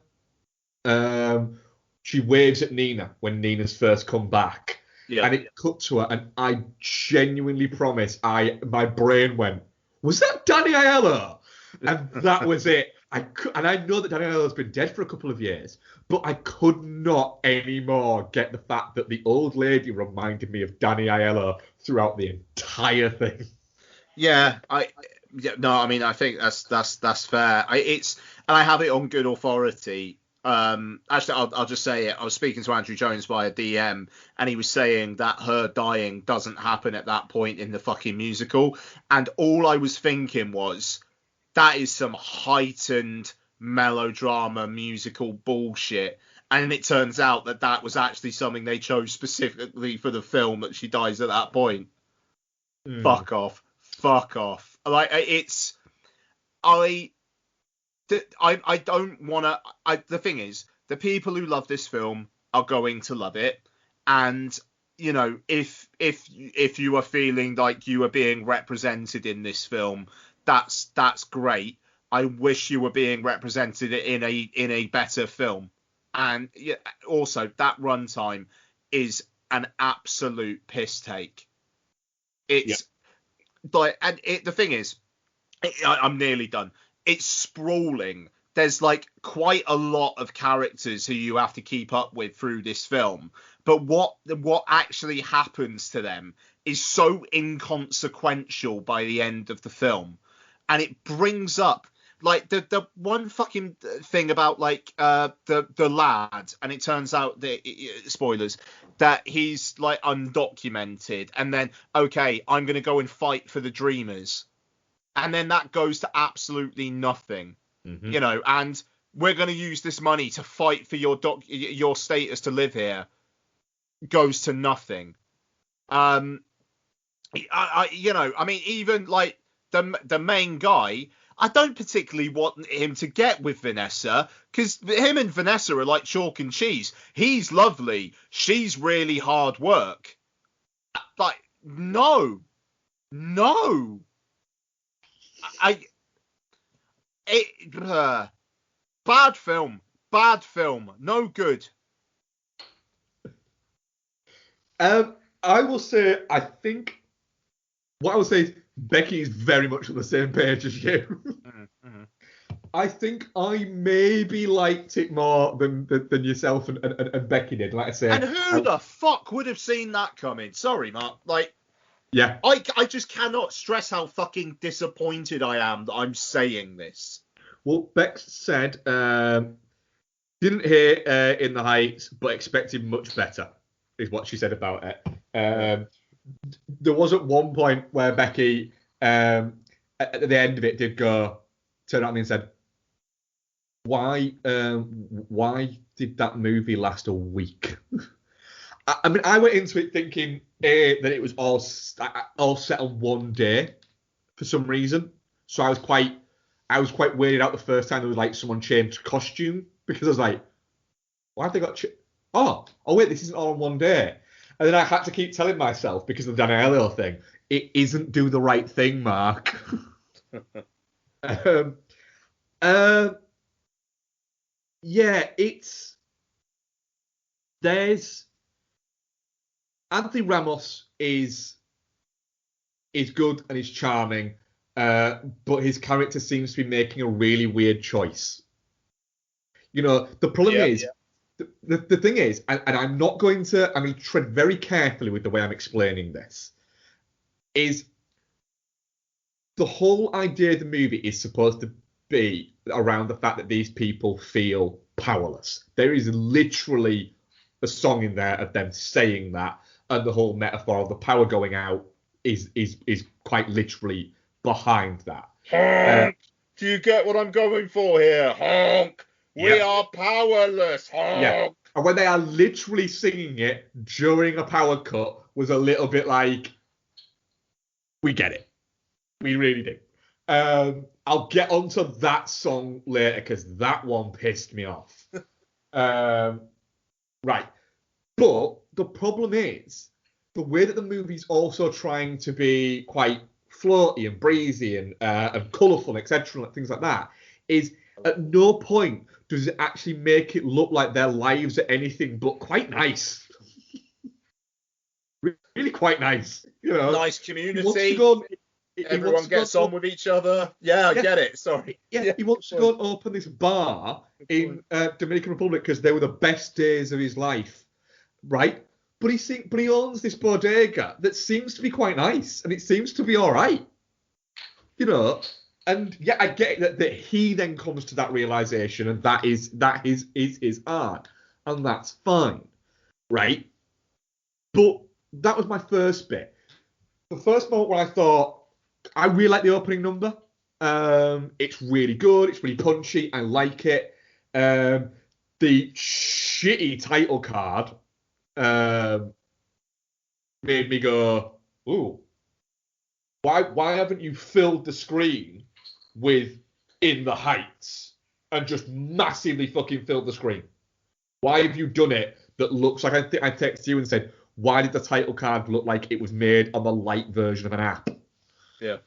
She waves at Nina when Nina's first come back. Yeah. And it cut to her, and I genuinely promise, my brain went, was that Danny Aiello? And that was it. And I know that Danny Aiello's been dead for a couple of years, but I could not anymore get the fact that the old lady reminded me of Danny Aiello throughout the entire thing. Yeah, Yeah, no, I mean, I think that's fair. I have it on good authority. Actually, I'll just say it. I was speaking to Andrew Jones via DM, and he was saying that her dying doesn't happen at that point in the fucking musical. And all I was thinking was, that is some heightened melodrama musical bullshit. And it turns out that was actually something they chose specifically for the film, that she dies at that point. Fuck off. Like, I don't want to. The thing is, the people who love this film are going to love it, and you know, if you are feeling like you are being represented in this film, that's great. I wish you were being represented in a better film, and also that runtime is an absolute piss take. It's like, and the thing is, I'm nearly done. It's sprawling. There's like quite a lot of characters who you have to keep up with through this film, but what actually happens to them is so inconsequential by the end of the film, and it brings up like the one fucking thing about like the lad, and it turns out that, spoilers, that he's like undocumented, and then okay, I'm gonna go and fight for the Dreamers, and then that goes to absolutely nothing, you know, and we're gonna use this money to fight for your status to live here, goes to nothing. I you know, I mean, even like the main guy, I don't particularly want him to get with Vanessa, because him and Vanessa are like chalk and cheese. He's lovely. She's really hard work. Like, no. Bad film. No good. I will say, I think what I would say is Becky is very much on the same page as you. I think I maybe liked it more than yourself and Becky did, like I say. And who the fuck would have seen that coming? Sorry, Mark. Like, yeah. I just cannot stress how fucking disappointed I am that I'm saying this. Well, Bex said, didn't hear In the Heights, but expected much better, is what she said about it. There was at one point where Becky, at the end of it, did turn at me and said, why did that movie last a week? I mean, I went into it thinking that it was all set on one day for some reason. So I was quite weirded out the first time there was like someone changed costume, because I was like, why have they got? Oh wait, this isn't all on one day. And then I had to keep telling myself, because of the Dan Elio thing, it isn't Do the Right Thing, Mark. Yeah, there's Anthony Ramos is good and he's charming, but his character seems to be making a really weird choice. You know, the problem is. Yeah. The thing is, and I'm going to tread very carefully with the way I'm explaining this, is the whole idea of the movie is supposed to be around the fact that these people feel powerless. There is literally a song in there of them saying that, and the whole metaphor of the power going out is quite literally behind that. Honk! Do you get what I'm going for here? Honk! We are powerless. Honk. Yeah. And when they are literally singing it during a power cut was a little bit like, we get it. We really do. I'll get onto that song later, because that one pissed me off. Right. But the problem is the way that the movie's also trying to be quite floaty and breezy and colourful, etc., and things like that, is at no point does it actually make it look like their lives are anything but quite nice. Really quite nice. You know, nice community. Everyone gets on with each other. Yeah, I get it. Sorry. Yeah, he wants to go and open this bar in Dominican Republic because they were the best days of his life, right? But he owns this bodega that seems to be quite nice, and it seems to be all right. You know, and yeah, I get it that he then comes to that realization, and that is his art, and that's fine, right? But that was my first bit. The first moment where I thought I really like the opening number. It's really good. It's really punchy. I like it. The shitty title card made me go, ooh, why haven't you filled the screen with In the Heights and just massively fucking filled the screen? Why have you done it that looks like, I texted you and said, why did the title card look like it was made on the light version of an app? Yeah.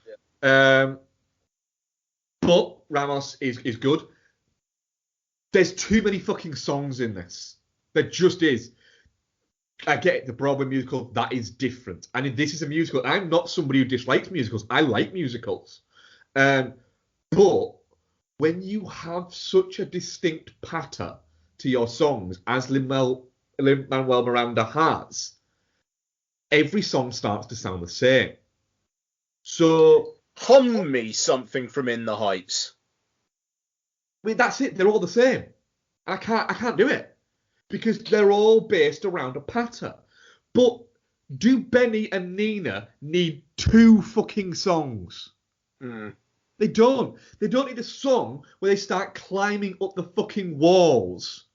But Ramos is good. There's too many fucking songs in this. There just is. I get it, the Broadway musical, that is different. And this is a musical. I'm not somebody who dislikes musicals. I like musicals. But when you have such a distinct patter to your songs, as Lin-Manuel Miranda has, every song starts to sound the same. So... hum me something from In the Heights. I mean, that's it. They're all the same. I can't do it. Because they're all based around a patter. But do Benny and Nina need 2 fucking songs? They don't. They don't need a song where they start climbing up the fucking walls.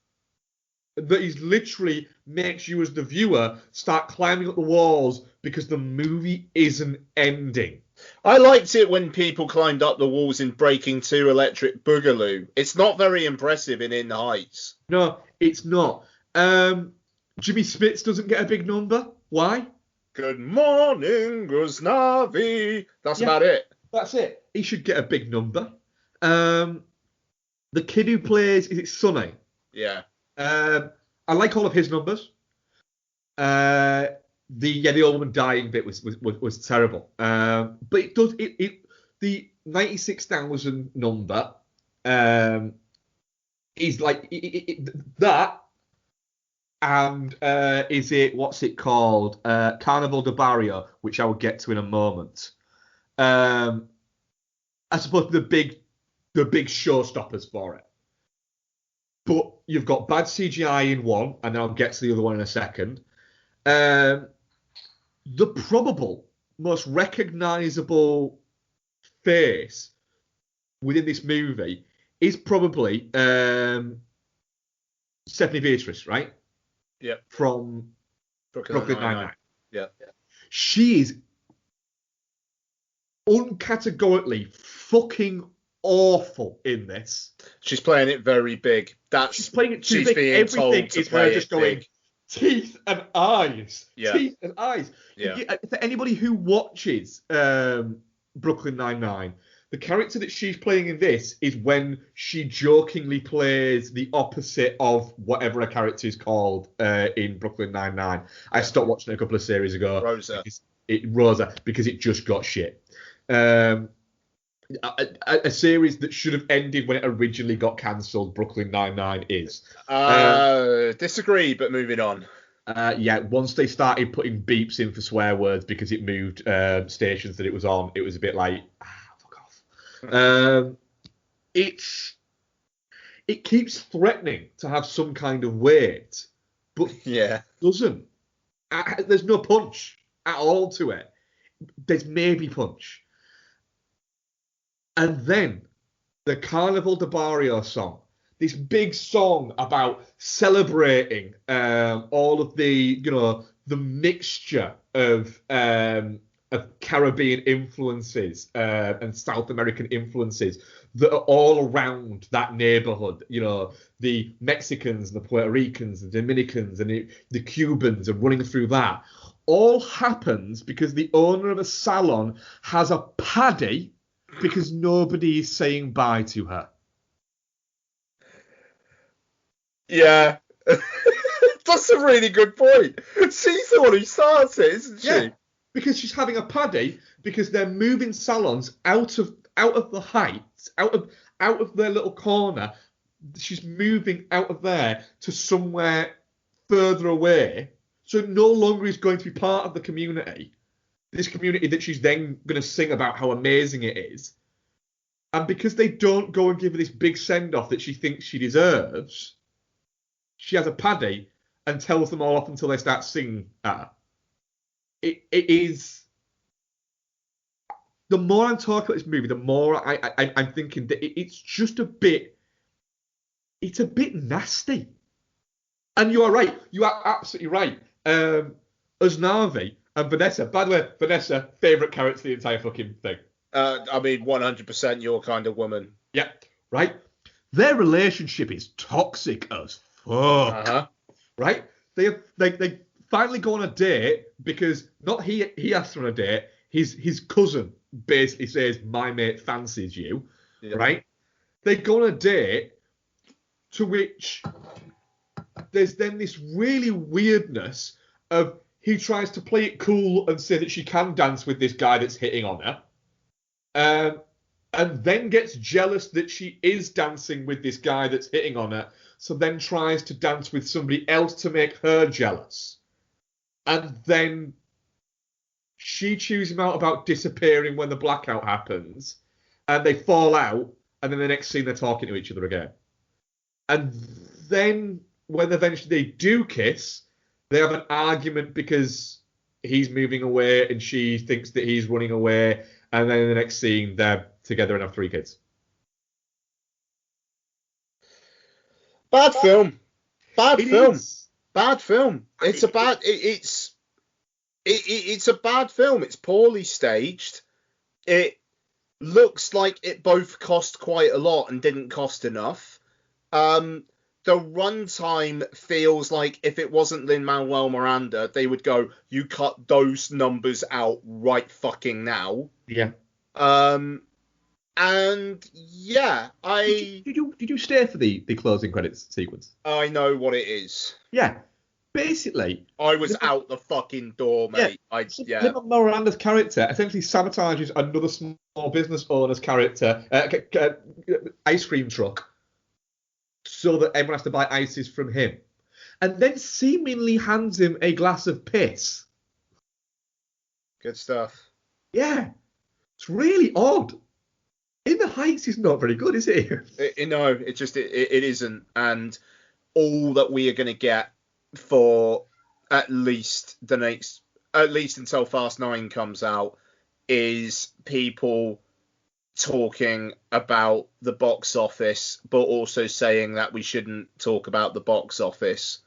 That is literally makes you as the viewer start climbing up the walls because the movie isn't ending. I liked it when people climbed up the walls in Breaking 2 Electric Boogaloo. It's not very impressive in the Heights. No, it's not. Jimmy Smits doesn't get a big number. Why? Good morning, Ghaznavi. That's about it. That's it. He should get a big number. The kid who plays, is it Sonny? Yeah. I like all of his numbers. The old woman dying bit was terrible. But it does the 96,000 number is like that, and is it what's it called? Carnival de Barrio, which I will get to in a moment. I suppose the big showstoppers for it. But you've got bad CGI in one, and I'll get to the other one in a second. The probable most recognizable face within this movie is probably Stephanie Beatrice, right? Yeah. From Brooklyn Nine-Nine. Yeah. She is uncategorically fucking awful in this. She's playing it very big. She's playing it too she's big. being Everything told to is play her just it going big. teeth and eyes. Yeah. Teeth and eyes. Yeah. For anybody who watches Brooklyn Nine-Nine, the character that she's playing in this is when she jokingly plays the opposite of whatever a character is called in Brooklyn Nine-Nine. I stopped watching it a couple of series ago. Rosa, because it just got shit. A series that should have ended when it originally got cancelled, Brooklyn Nine-Nine is. Disagree, but moving on. Once they started putting beeps in for swear words because it moved stations that it was on, it was a bit like, fuck off. It keeps threatening to have some kind of weight, but yeah, doesn't. There's no punch at all to it. There's maybe punch. And then the Carnival de Barrio song, this big song about celebrating all of the, the mixture of Caribbean influences and South American influences that are all around that neighborhood. The Mexicans, the Puerto Ricans, the Dominicans, and the Cubans are running through that. All happens because the owner of a salon has a paddy because nobody is saying bye to her. Yeah. That's a really good point. She's the one who starts it, isn't she? Yeah, because she's having a paddy because they're moving salons out of the heights, out of their little corner. She's moving out of there to somewhere further away. So it no longer is going to be part of the community. this community that she's then going to sing about how amazing it is. And because they don't go and give her this big send-off that she thinks she deserves, she has a paddy and tells them all off until they start singing at her. It is... The more I'm talking about this movie, the more I'm thinking that it's just a bit... It's a bit nasty. And you are right. You are absolutely right. Usnavi and Vanessa. By the way, Vanessa, favourite character of the entire fucking thing. I mean, 100% your kind of woman. Yeah, right? Their relationship is toxic as fuck. Uh-huh. Right? They finally go on a date because not he asks her on a date. His cousin basically says, my mate fancies you. Yep. Right? They go on a date to which there's then this really weirdness of he tries to play it cool and say that she can dance with this guy that's hitting on her. And then gets jealous that she is dancing with this guy that's hitting on her, so then tries to dance with somebody else to make her jealous. And then she chews him out about disappearing when the blackout happens, and they fall out, and then the next scene they're talking to each other again. And then when eventually they do kiss, they have an argument because he's moving away and she thinks that he's running away. And then in the next scene, they're together and have 3 kids. Bad film. Bad It film. is. Bad film. It's a bad film. It's poorly staged. It looks like it both cost quite a lot and didn't cost enough. The runtime feels like if it wasn't Lin-Manuel Miranda, they would go, you cut those numbers out right fucking now. Yeah. And yeah, Did you stay for the closing credits sequence? I know what it is. Yeah. Basically, I was out the fucking door, mate. Yeah. Lin-Manuel Miranda's character essentially sabotages another small business owner's character, ice cream truck, so that everyone has to buy ices from him, and then seemingly hands him a glass of piss. Good stuff. Yeah, it's really odd. In the Heights is not very good, is it? No, it isn't, and all that we are going to get for at least until Fast 9 comes out is people talking about the box office, but also saying that we shouldn't talk about the box office.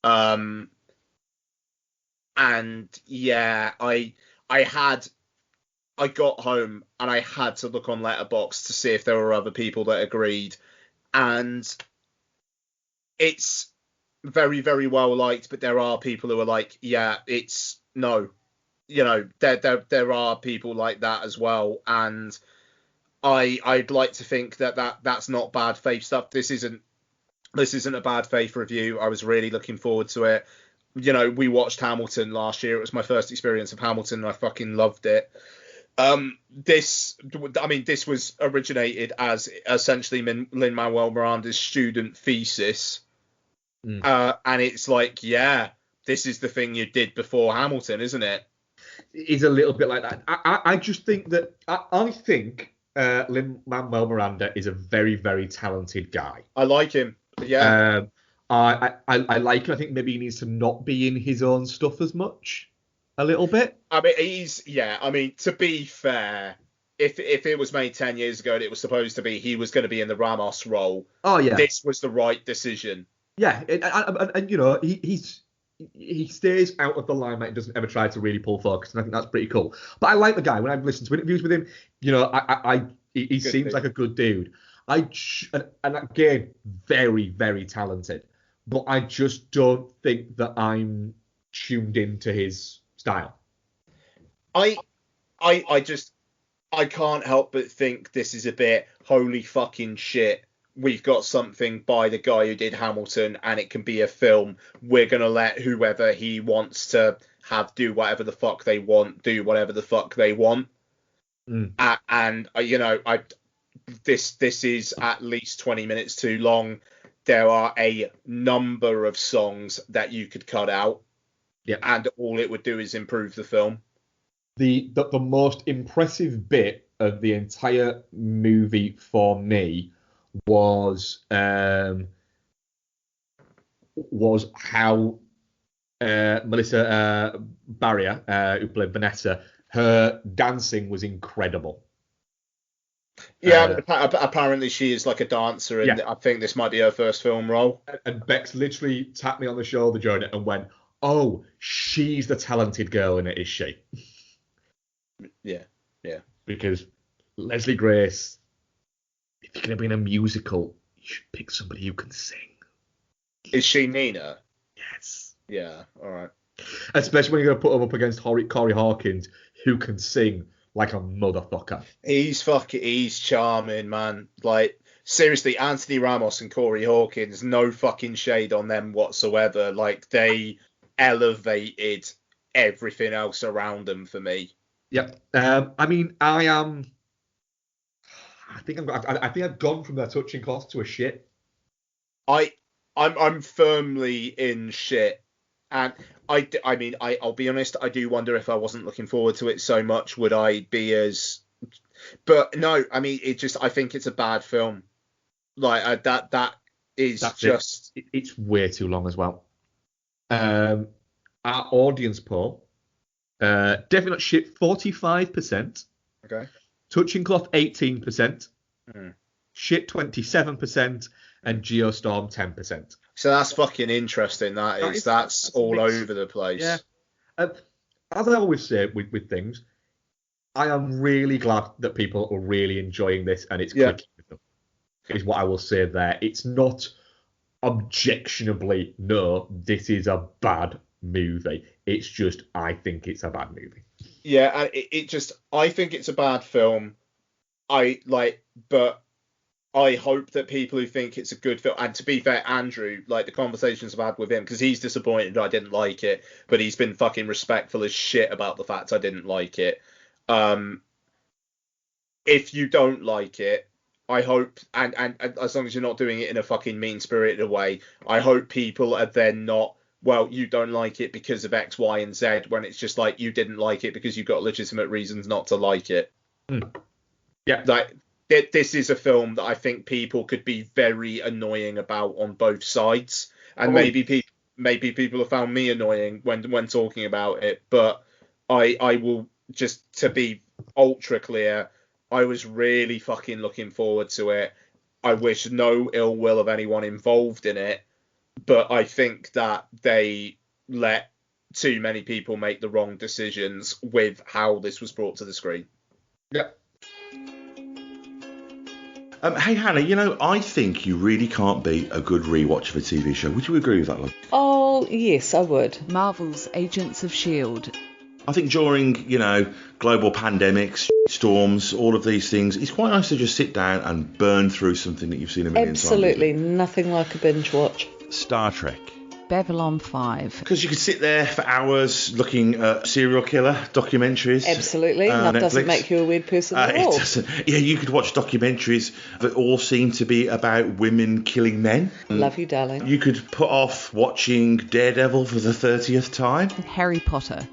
And yeah, I got home and I had to look on Letterboxd to see if there were other people that agreed, and it's very, very well liked, but there are people who are like, yeah, it's no, there are people like that as well, and I'd like to think that's not bad faith stuff. This isn't a bad faith review. I was really looking forward to it. We watched Hamilton last year. It was my first experience of Hamilton, and I fucking loved it. This was originated as essentially Lin-Manuel Miranda's student thesis. And it's like, yeah, this is the thing you did before Hamilton, isn't it? It's a little bit like that. I just think that I think Lin-Manuel Miranda is a very, very talented guy. I like him. Yeah. I like him. I think maybe he needs to not be in his own stuff as much. A little bit. I mean, to be fair, if it was made 10 years ago and it was supposed to be he was going to be in the Ramos role, this was the right decision. Yeah, and he stays out of the limelight and doesn't ever try to really pull focus, and I think that's pretty cool. But I like the guy. When I've listened to interviews with him, he seems like a good dude. And again, very, very talented. But I just don't think that I'm tuned into his style. I can't help but think this is a bit holy fucking shit. We've got something by the guy who did Hamilton, and it can be a film. We're going to let whoever he wants to have do whatever the fuck they want, do whatever the fuck they want. This is at least 20 minutes too long. There are a number of songs that you could cut out, and all it would do is improve the film. the most impressive bit of the entire movie for me was how Melissa Barrier, who played Vanessa, her dancing was incredible. Yeah, apparently she is like a dancer, and Yeah. I think this might be her first film role. And Bex literally tapped me on the shoulder during it and went, "Oh, she's the talented girl in it, is she?" Yeah. Because Leslie Grace, if you're going to be in a musical, you should pick somebody who can sing. Is she Nina? Yes. Yeah, all right. Especially when you're going to put him up against Corey Hawkins, who can sing like a motherfucker. He's charming, man. Like, seriously, Anthony Ramos and Corey Hawkins, no fucking shade on them whatsoever. Like, they elevated everything else around them for me. Yep. I mean, I think I've gone from their touching cloth to a shit. I'm firmly in shit. And I'll be honest, I do wonder if I wasn't looking forward to it so much, would I be as... But no, I mean, I think it's a bad film. Like, that's just... It's way too long as well. Our audience poll, definitely not shit, 45%. Okay. Touching cloth, 18%. Shit, 27%. And Geostorm, 10%. So that's fucking interesting. That's all over the place. Yeah. As I always say with things, I am really glad that people are really enjoying this and it's clicking with them. Is what I will say there. It's not objectionably, no, this is a bad movie. It's just, I think it's a bad movie. Yeah, and I think it's a bad film. But I hope that people who think it's a good film, and to be fair, Andrew, like the conversations I've had with him, because he's disappointed I didn't like it, but he's been fucking respectful as shit about the fact I didn't like it. If you don't like it, I hope, and as long as you're not doing it in a fucking mean-spirited way, I hope people are then not, well, you don't like it because of X, Y, and Z, when it's just like you didn't like it because you've got legitimate reasons not to like it. Yeah. Like, this is a film that I think people could be very annoying about on both sides, and maybe people have found me annoying when talking about it. But I will, just to be ultra clear, I was really fucking looking forward to it. I wish no ill will of anyone involved in it, but I think that they let too many people make the wrong decisions with how this was brought to the screen. Yeah. Hey Hannah, I think you really can't beat a good rewatch of a TV show. Would you agree with that, love? Oh, yes, I would. Marvel's Agents of S.H.I.E.L.D. I think during, global pandemics, storms, all of these things, it's quite nice to just sit down and burn through something that you've seen a million times. Absolutely, nothing like a binge watch. Star Trek. Babylon 5. Because you could sit there for hours looking at serial killer documentaries. Absolutely. That doesn't make you a weird person at all. It doesn't. Yeah, you could watch documentaries that all seem to be about women killing men. Love you, darling. You could put off watching Daredevil for the 30th time. Harry Potter.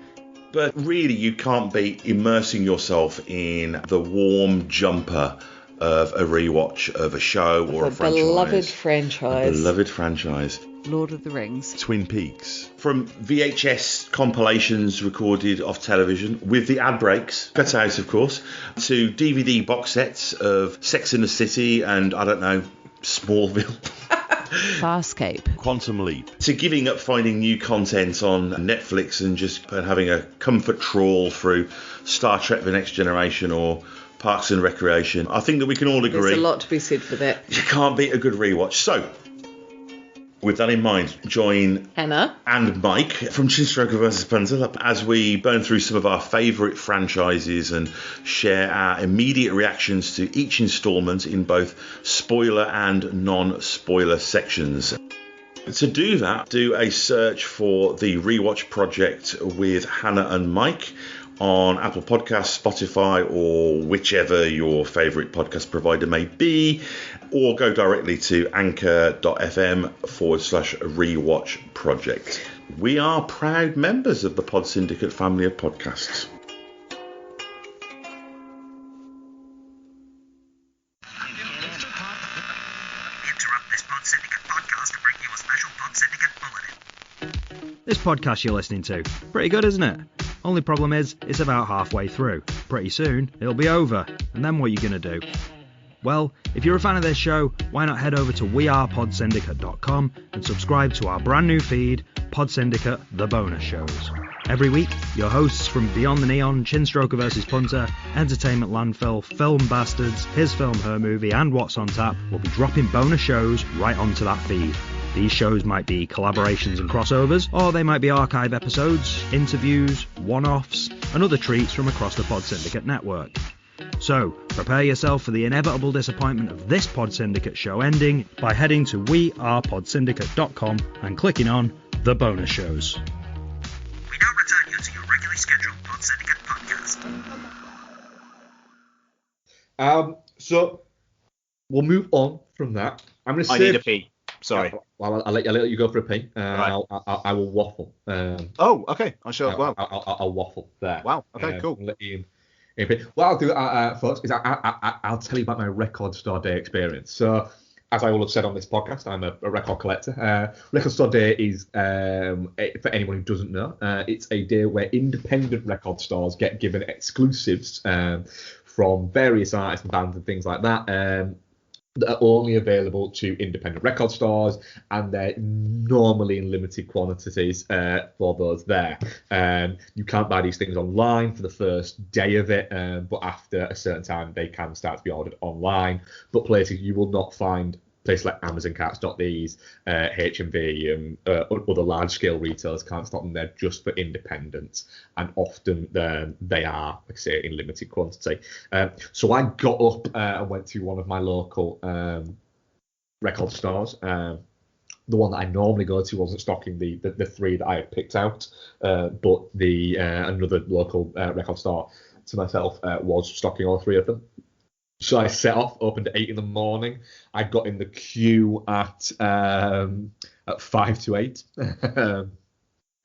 But really, you can't beat immersing yourself in the warm jumper of a rewatch of a show or a franchise. A beloved franchise. Lord of the Rings. Twin Peaks. From VHS compilations recorded off television with the ad breaks, cut out of course, to DVD box sets of Sex and the City and, I don't know, Smallville. Farscape. Quantum Leap. To giving up finding new content on Netflix and just having a comfort trawl through Star Trek The Next Generation or Parks and Recreation. I think that we can all agree. There's a lot to be said for that. You can't beat a good rewatch. So, with that in mind, join Hannah and Mike from Chinstroker vs. Punter as we burn through some of our favourite franchises and share our immediate reactions to each instalment in both spoiler and non-spoiler sections. To do that, do a search for the Rewatch Project with Hannah and Mike on Apple Podcasts, Spotify, or whichever your favourite podcast provider may be, or go directly to anchor.fm/rewatch project. We are proud members of the Pod Syndicate family of podcasts. Syndicate podcast to bring you a special Pod Syndicate bulletin. This podcast you're listening to, pretty good, isn't it? Only problem is, it's about halfway through. Pretty soon, it'll be over, and then what are you going to do? Well, if you're a fan of this show, why not head over to wearepodsyndicate.com and subscribe to our brand new feed, Pod Syndicate, The Bonus Shows. Every week, your hosts from Beyond the Neon, Chinstroker vs. Punter, Entertainment Landfill, Film Bastards, His Film, Her Movie, and What's on Tap will be dropping bonus shows right onto that feed. These shows might be collaborations and crossovers, or they might be archive episodes, interviews, one-offs, and other treats from across the Pod Syndicate network. So, prepare yourself for the inevitable disappointment of this Pod Syndicate show ending by heading to wearepodsyndicate.com and clicking on The Bonus Shows. We now return you to your regularly scheduled Pod Syndicate podcast. So we'll move on from that. I'm going to I say. need a pee. Sorry. Well, I'll let you go for a pee. Right. I will waffle. Oh, okay. Wow. I'll waffle there. Wow. Okay, cool. Let Ian pee. What I'll do, folks, is I'll tell you about my Record Store Day experience. So, as I will have said on this podcast, I'm a record collector. Record Store Day is, for anyone who doesn't know, it's a day where independent record stores get given exclusives from various artists and bands and things like that. That are only available to independent record stores, and they're normally in limited quantities for those there. You can't buy these things online for the first day of it, but after a certain time they can start to be ordered online. But places you will not find, places like Amazon can't stock these, HMV and other large-scale retailers can't stock them. They're just for independents, and often they are, like I say, in limited quantity. So I got up and went to one of my local record stores. The one that I normally go to wasn't stocking the three that I had picked out, but the another local record store to myself was stocking all three of them. So I set off, opened at 8 in the morning. I got in the queue at 5 to 8. I think I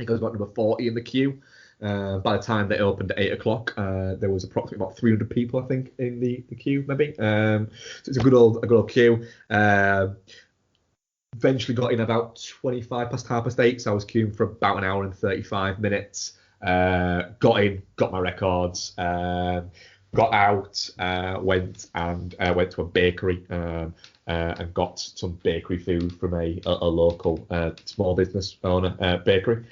was about number 40 in the queue. By the time they opened at 8 o'clock, there was approximately about 300 people, I think, in the queue, maybe. So it's a good old queue. Eventually got in about 25 past 8, so I was queuing for about an hour and 35 minutes. Got in, got my records. Got out, went to a bakery and got some bakery food from a local small business owner bakery.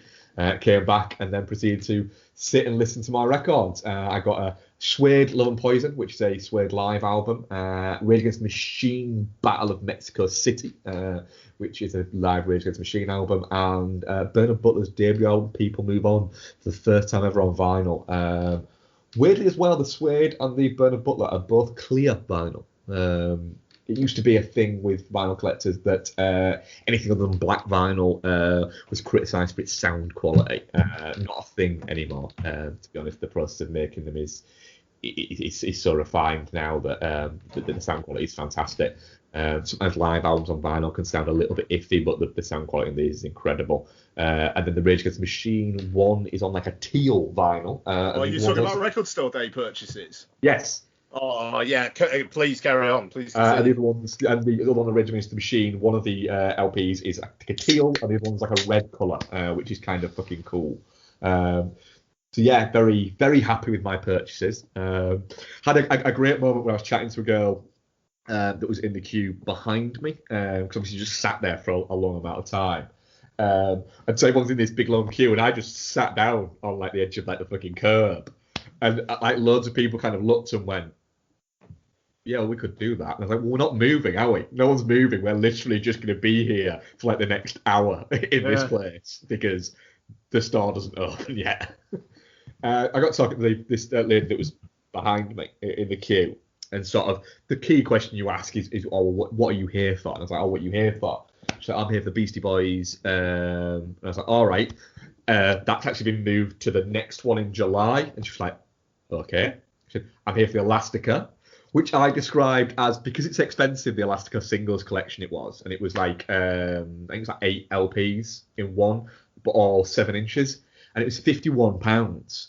Came back and then proceeded to sit and listen to my records. I got a Suede Love and Poison, which is a Suede live album. Rage Against the Machine Battle of Mexico City, which is a live Rage Against the Machine album. And Bernard Butler's debut album, People Move On, for the first time ever on vinyl. Weirdly as well, the Suede and the Bernard Butler are both clear vinyl. It used to be a thing with vinyl collectors that anything other than black vinyl was criticised for its sound quality. Not a thing anymore. To be honest, the process of making them is so refined now that the sound quality is fantastic. Sometimes live albums on vinyl can sound a little bit iffy, but the sound quality in these is incredible. And then the Rage Against the Machine one is on like a teal vinyl. Are you talking about Record Store Day purchases? Yes. Oh yeah, please carry on. Please. And the other ones, and the other one, the Rage Against the Machine, one of the LPs is like a teal, and the other one's like a red colour, which is kind of fucking cool. So yeah, very, very happy with my purchases. Had a great moment when I was chatting to a girl that was in the queue behind me, because obviously just sat there for a long amount of time. And so everyone's in this big long queue, and I just sat down on like the edge of like the fucking curb, and like loads of people kind of looked and went, "Yeah, well, we could do that." And I was like, "Well, we're not moving, are we? No one's moving. We're literally just going to be here for like the next hour in this place because the store doesn't open yet." I got talking to this lady that was behind me in the queue, and sort of the key question you ask is "Oh, what are you here for?" And I was like, "Oh, what are you here for?" So I'm here for Beastie Boys. And I was like, "All right, that's actually been moved to the next one in July." And she was like, "Okay." She said, "I'm here for the Elastica," which I described as, because it's expensive, the Elastica singles collection it was. And it was like, I think it was like 8 LPs in one, but all 7 inches. And it was £51.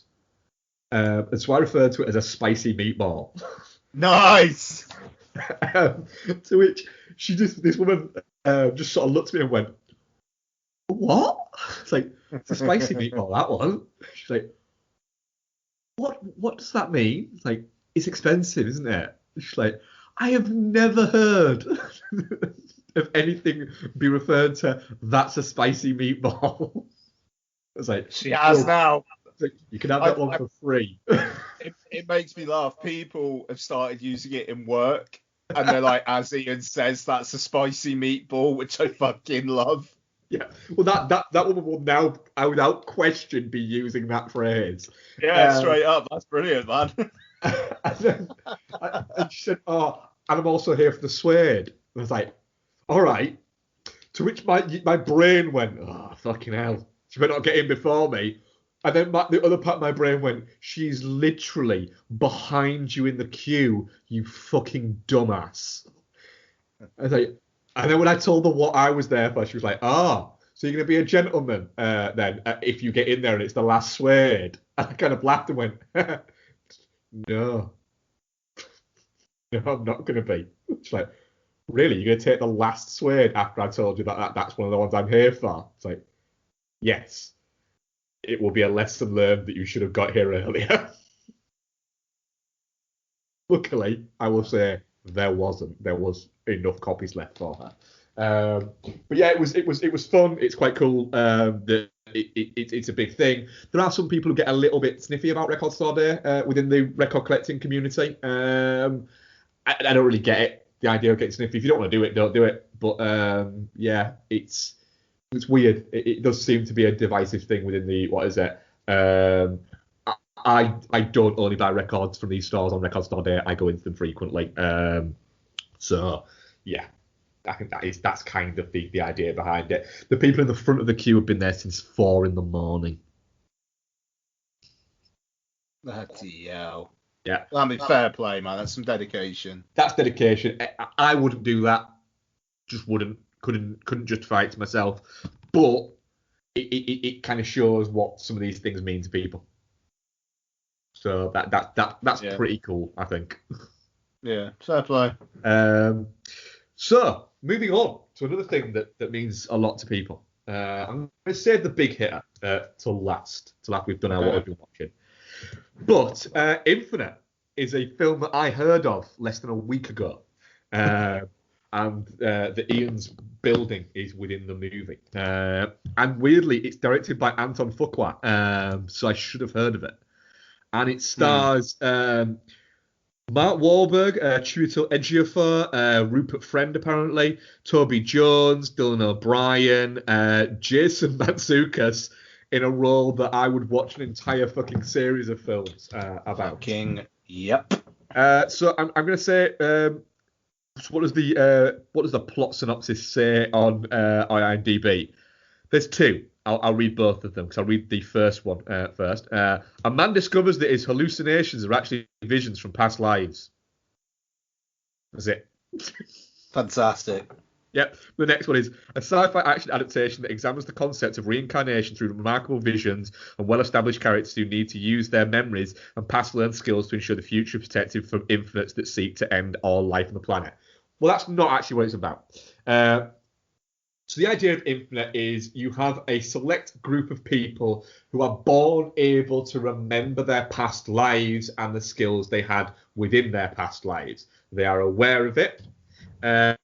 And so I referred to it as a spicy meatball. Nice! To which this woman just sort of looked at me and went, "What?" It's like, "It's a spicy meatball, that one." She's like, "What does that mean?" It's like, "It's expensive, isn't it?" She's like, "I have never heard of anything be referred to, that's a spicy meatball." It's like, She has now. Like, you can have that one for free. It makes me laugh. People have started using it in work, and they're like, as Ian says, that's a spicy meatball, which I fucking love. Yeah, well, that woman will now, without question, be using that phrase. Yeah, straight up. That's brilliant, man. And she said, "Oh, and I'm also here for the suede." And I was like, "All right." To which my brain went, "Oh, fucking hell. She better not get in before me." And then the other part of my brain went, "She's literally behind you in the queue, you fucking dumbass." I was like, and then when I told her what I was there for, she was like, "Oh, so you're going to be a gentleman then if you get in there and it's the last suede?" And I kind of laughed and went, "No. No, I'm not going to be." She's like, "Really? You're going to take the last suede after I told you that's one of the ones I'm here for?" It's like, "Yes. It will be a lesson learned that you should have got here earlier." Luckily, I will say there wasn't. There was enough copies left for her. But yeah, it was fun. It's quite cool. It's a big thing. There are some people who get a little bit sniffy about Record Store Day within the record collecting community. I don't really get it. The idea of getting sniffy. If you don't want to do it, don't do it. But yeah, it's weird. It does seem to be a divisive thing within the, what is it? I don't only buy records from these stores on Record Store Day. I go into them frequently. So yeah, I think that's kind of the idea behind it. The people in the front of the queue have been there since 4 a.m. Bloody hell. Yeah. I mean, fair play, man. That's some dedication. That's dedication. I wouldn't do that. Just wouldn't. Couldn't justify it to myself. But it kind of shows what some of these things mean to people. So that's pretty cool, I think. Yeah, fair play. So moving on to another thing that means a lot to people. I'm going to save the big hitter till after we've done what we've been watching. But Infinite is a film that I heard of less than a week ago. And the Ian's building is within the movie. And weirdly, it's directed by Anton Fuqua, so I should have heard of it. And it stars Mark Wahlberg, Chiwetel Ejiofor, Rupert Friend apparently, Toby Jones, Dylan O'Brien, Jason Mantzoukas in a role that I would watch an entire fucking series of films about. Fucking yep. So I'm going to say... what does the plot synopsis say on IMDb? There's 2. I'll read both of them because I'll read the first one first. A man discovers that his hallucinations are actually visions from past lives. That's it. Fantastic. Yep. The next one is a sci-fi action adaptation that examines the concept of reincarnation through remarkable visions and well-established characters who need to use their memories and past learned skills to ensure the future is protected from infinites that seek to end all life on the planet. Well, that's not actually what it's about. So the idea of Infinite is you have a select group of people who are born able to remember their past lives and the skills they had within their past lives. They are aware of it. And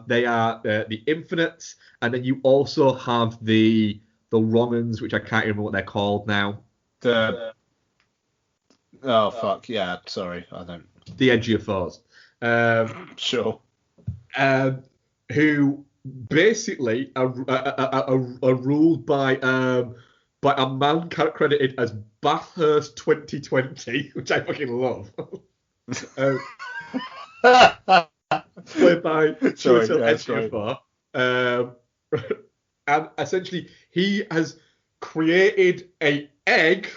they are the Infinites, and then you also have the Romans, which I can't remember what they're called now. Fuck yeah, sorry, I don't. The Ejiophors. Sure. Who basically are ruled by a man credited as Bathurst 2020, which I fucking love. Played by Chiwetel Ejiofor. And essentially, he has created an egg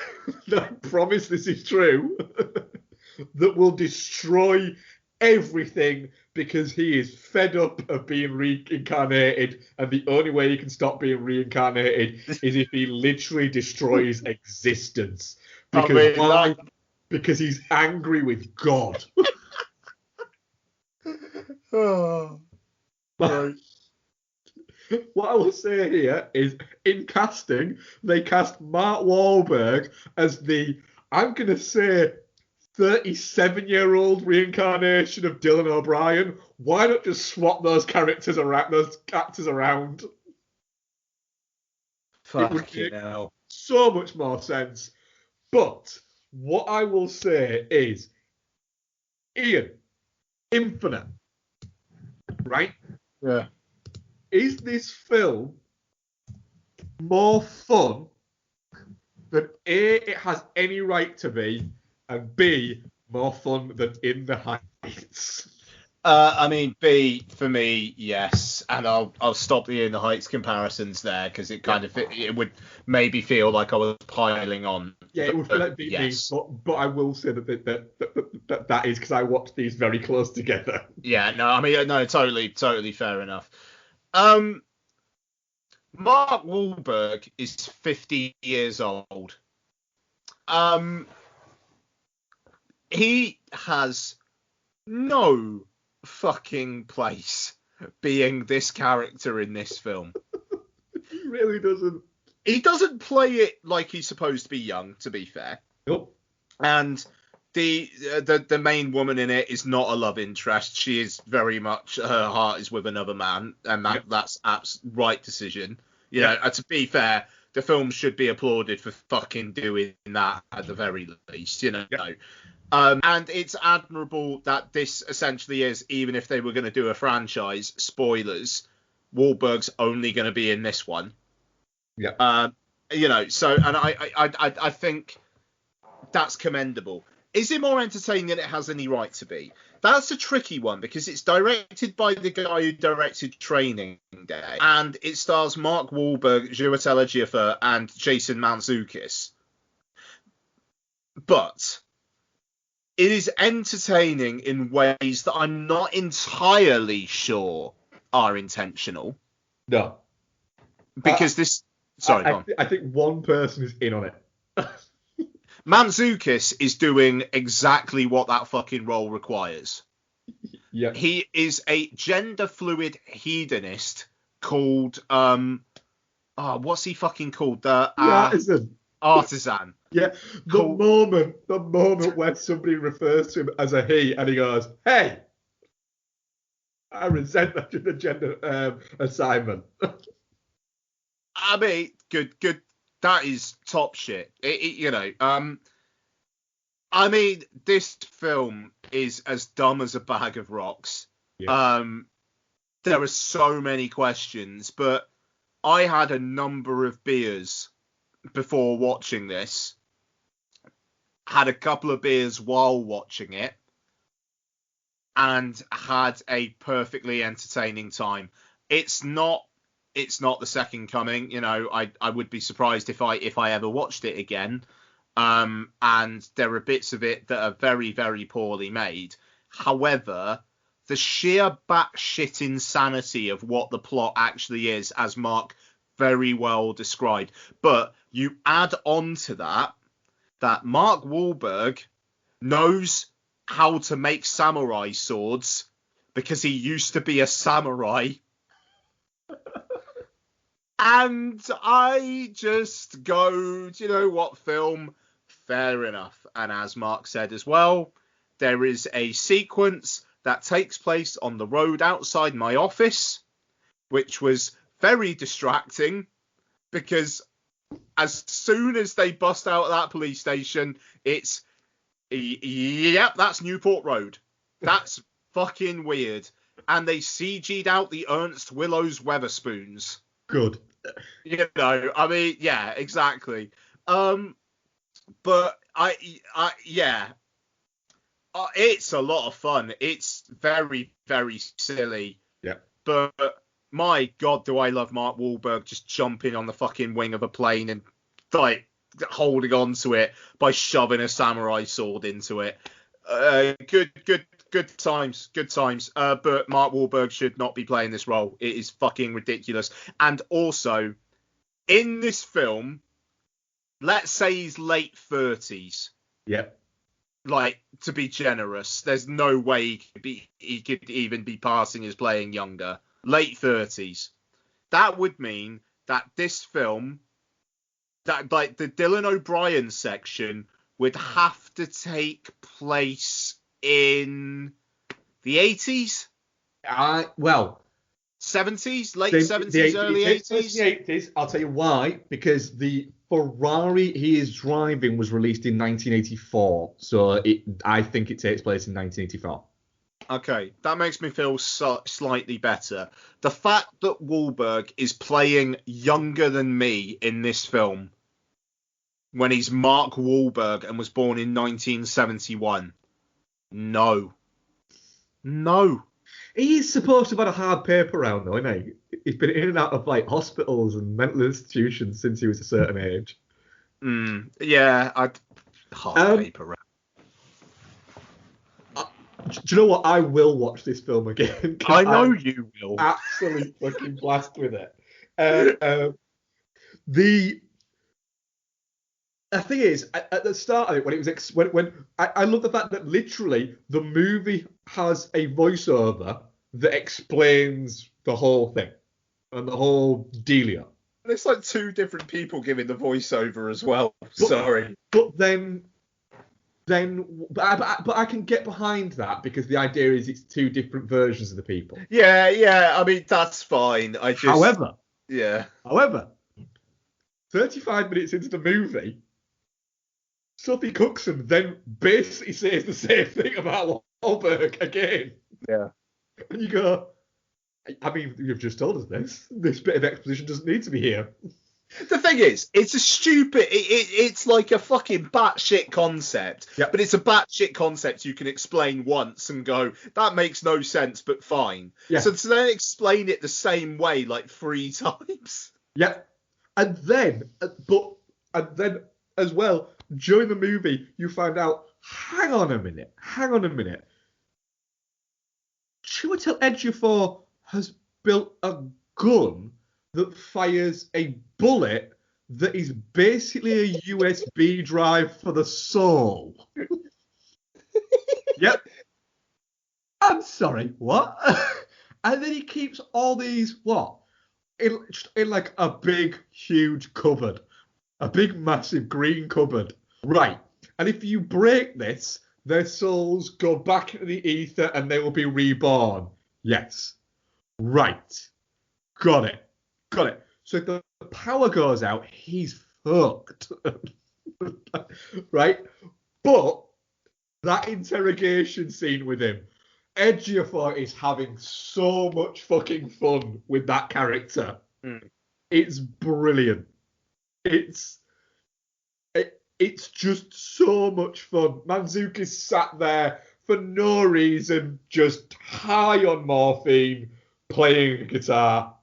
that I promise this is true that will destroy everything because he is fed up of being reincarnated, and the only way he can stop being reincarnated is if he literally destroys existence. Because why? Because he's angry with God. Oh, right. What I will say here is, in casting, they cast Mark Wahlberg as the, I'm going to say, 37-year-old reincarnation of Dylan O'Brien. Why not just swap those characters around, those actors around? It would make so much more sense. But what I will say is, Ian, Infinite, right? Yeah. Is this film more fun than A, it has any right to be, and B, more fun than In the Heights? I mean, B for me, yes, and I'll stop the In the Heights comparisons there because it kind of it would maybe feel like I was piling on. Yeah, it would feel like being yes. but I will say that is because I watched these very close together. Yeah, no, I mean, no, totally fair enough. Mark Wahlberg is 50 years old. He has no fucking place being this character in this film. He really doesn't. He doesn't play it like he's supposed to be young, to be fair. Nope. And the main woman in it is not a love interest. She is very much, her heart is with another man, and that's right decision. You know, to be fair, the film should be applauded for fucking doing that at the very least, you know. Yep. And it's admirable that this essentially is, even if they were going to do a franchise, spoilers, Wahlberg's only going to be in this one. Yeah. You know, so, and I think that's commendable. Is it more entertaining than it has any right to be? That's a tricky one because it's directed by the guy who directed Training Day, and it stars Mark Wahlberg, Chiwetel Ejiofor, and Jason Mantzoukas. But it is entertaining in ways that I'm not entirely sure are intentional. No. Because this... Sorry, go on. I think one person is in on it. Mantzoukas is doing exactly what that fucking role requires. Yeah. He is a gender fluid hedonist called what's he fucking called? The artisan. Artisan. Yeah. The moment when somebody refers to him as a he and he goes, "Hey, I resent that the gender assignment." I mean, good. That is top shit. You know, I mean, this film is as dumb as a bag of rocks. Yeah. There are so many questions, but I had a number of beers before watching this. Had a couple of beers while watching it, and had a perfectly entertaining time. It's not the second coming, you know. I would be surprised if I ever watched it again. And there are bits of it that are very, very poorly made. However, the sheer batshit insanity of what the plot actually is, as Mark very well described. But you add on to that Mark Wahlberg knows how to make samurai swords because he used to be a samurai. And I just go, do you know what, film? Fair enough. And as Mark said as well, there is a sequence that takes place on the road outside my office, which was very distracting because as soon as they bust out of that police station, it's, yep, that's Newport Road. That's fucking weird. And they CG'd out the Ernst Willows Weatherspoons. Good. You know, I mean, yeah, exactly. But it's a lot of fun. It's very, very silly. Yeah. But my God, do I love Mark Wahlberg just jumping on the fucking wing of a plane and like holding on to it by shoving a samurai sword into it. Good times. But Mark Wahlberg should not be playing this role. It is fucking ridiculous. And also, in this film, let's say he's late 30s. Yep. Like, to be generous, there's no way he could even be passing as playing younger. Late 30s. that would mean that this film, that like the Dylan O'Brien section, would have to take place in the 80s? Well, 70s? Late 70s, early 80s? The 80s. I'll tell you why. Because the Ferrari he is driving was released in 1984. So I think it takes place in 1984. Okay, that makes me feel slightly better. The fact that Wahlberg is playing younger than me in this film, when he's Mark Wahlberg and was born in 1971, no. He's supposed to have had a hard paper round, though, isn't he? He's been in and out of like hospitals and mental institutions since he was a certain age. Yeah, hard paper round. Do you know what? I will watch this film again. I know you will. Absolutely fucking blast with it. The thing is, at the start of it, when it was when I love the fact that literally the movie has a voiceover that explains the whole thing and the whole dealio. There's like two different people giving the voiceover as well. Sorry, but I can get behind that because the idea is it's two different versions of the people. Yeah. I mean, that's fine. However, 35 minutes into the movie, Sophie Cookson then basically says the same thing about Wahlberg again. Yeah. And you go, I mean, you've just told us this. This bit of exposition doesn't need to be here. The thing is, it's a stupid. It's like a fucking batshit concept, but it's a batshit concept you can explain once and go, that makes no sense, but fine. Yeah. So to then explain it the same way like 3 times. Yeah, and then as well during the movie you find out. Hang on a minute. Chiwetel Ejiofor has built a gun that fires a bullet that is basically a USB drive for the soul. Yep. I'm sorry, what? And then he keeps all these, in like a big, huge cupboard. A big, massive green cupboard. Right. And if you break this, their souls go back into the ether and they will be reborn. Yes. Right. Got it. So if the power goes out, he's fucked. Right? But that interrogation scene with him, Ejiofor is having so much fucking fun with that character. It's brilliant. It's just so much fun. Manzuki's sat there for no reason, just high on morphine, playing a guitar.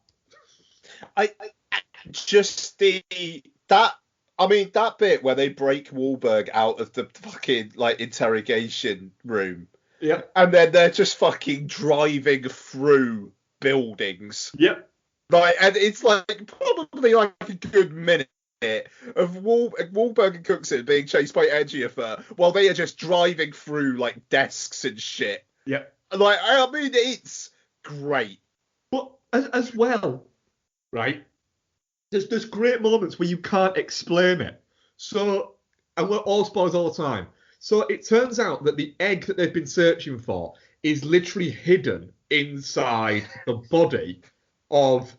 That bit where they break Wahlberg out of the fucking like interrogation room. Yeah. And then they're just fucking driving through buildings. Yep. Right, and it's like probably like a good minute of Wahlberg and Cookson being chased by Ejiofor while they are just driving through like desks and shit. Yep. Like, I mean, it's great. But as well, right? There's great moments where you can't explain it. So, and we're all spoilers all the time. So it turns out that the egg that they've been searching for is literally hidden inside the body of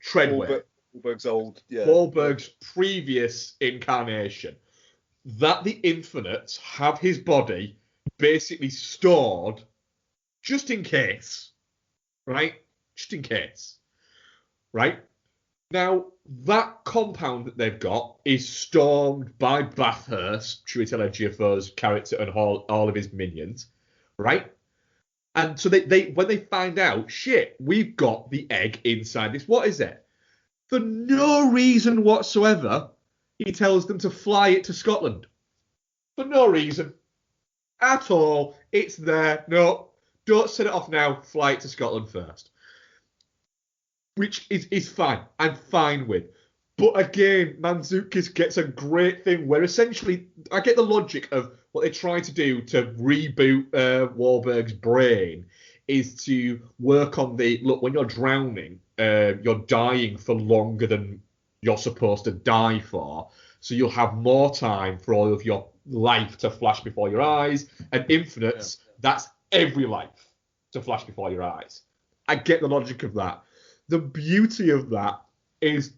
Treadway. Wahlberg's old, yeah. Wahlberg's previous incarnation. That the Infinites have his body basically stored just in case. Right? Just in case. Right? Now, that compound that they've got is stormed by Bathurst, Chiwetel Ejiofor's character, and all of his minions. Right? And so they when they find out, shit, we've got the egg inside this. What is it? For no reason whatsoever, he tells them to fly it to Scotland. For no reason at all. It's there. No, don't set it off now. Fly it to Scotland first. Which is fine. I'm fine with. But again, Mantzoukas gets a great thing where essentially, I get the logic of what they try to do to reboot Wahlberg's brain is to work on look, when you're drowning, you're dying for longer than you're supposed to die for. So you'll have more time for all of your life to flash before your eyes. And infinites, that's every life to flash before your eyes. I get the logic of that. The beauty of that is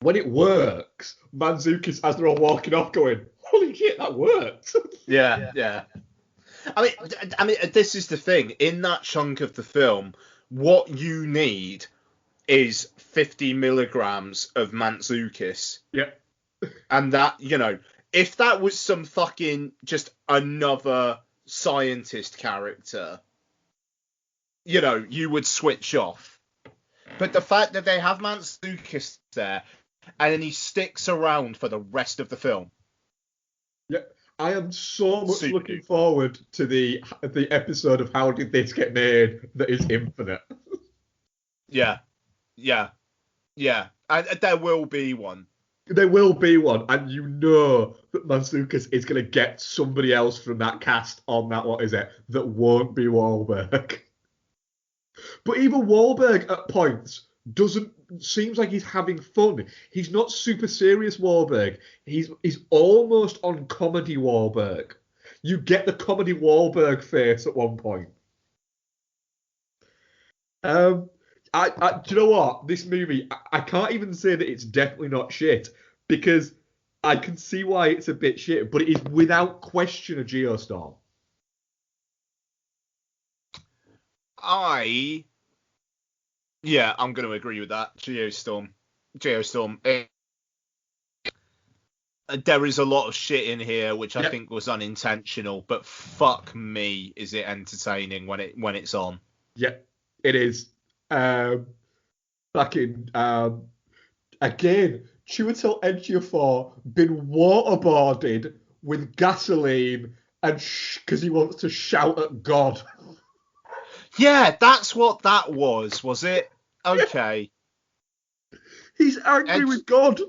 when it works, Mantzoukas, as they're all walking off, going, "Holy shit, that worked!" Yeah. I mean, this is the thing. In that chunk of the film, what you need is 50 milligrams of Mantzoukas. Yeah. And that, if that was some fucking just another scientist character, you would switch off. But the fact that they have Mantzoukas there, and then he sticks around for the rest of the film. Yeah, I am so much looking forward to the episode of How Did This Get Made that is infinite. Yeah. And there will be one. There will be one, and that Mantzoukas is going to get somebody else from that cast on that, that won't be Wahlberg. But even Wahlberg at points seems like he's having fun. He's not super serious Wahlberg. He's almost on comedy Wahlberg. You get the comedy Wahlberg face at one point. Do you know what? This movie, I can't even say that it's definitely not shit, because I can see why it's a bit shit, but it is without question a Geostorm. I'm going to agree with that. Geostorm. There is a lot of shit in here which I think was unintentional, but fuck me, is it entertaining when it's on? Yeah, it is. Again, Chiwetel Ejiofor been waterboarded with gasoline and because he wants to shout at God. Yeah, that's what that was it? Okay. He's angry with God.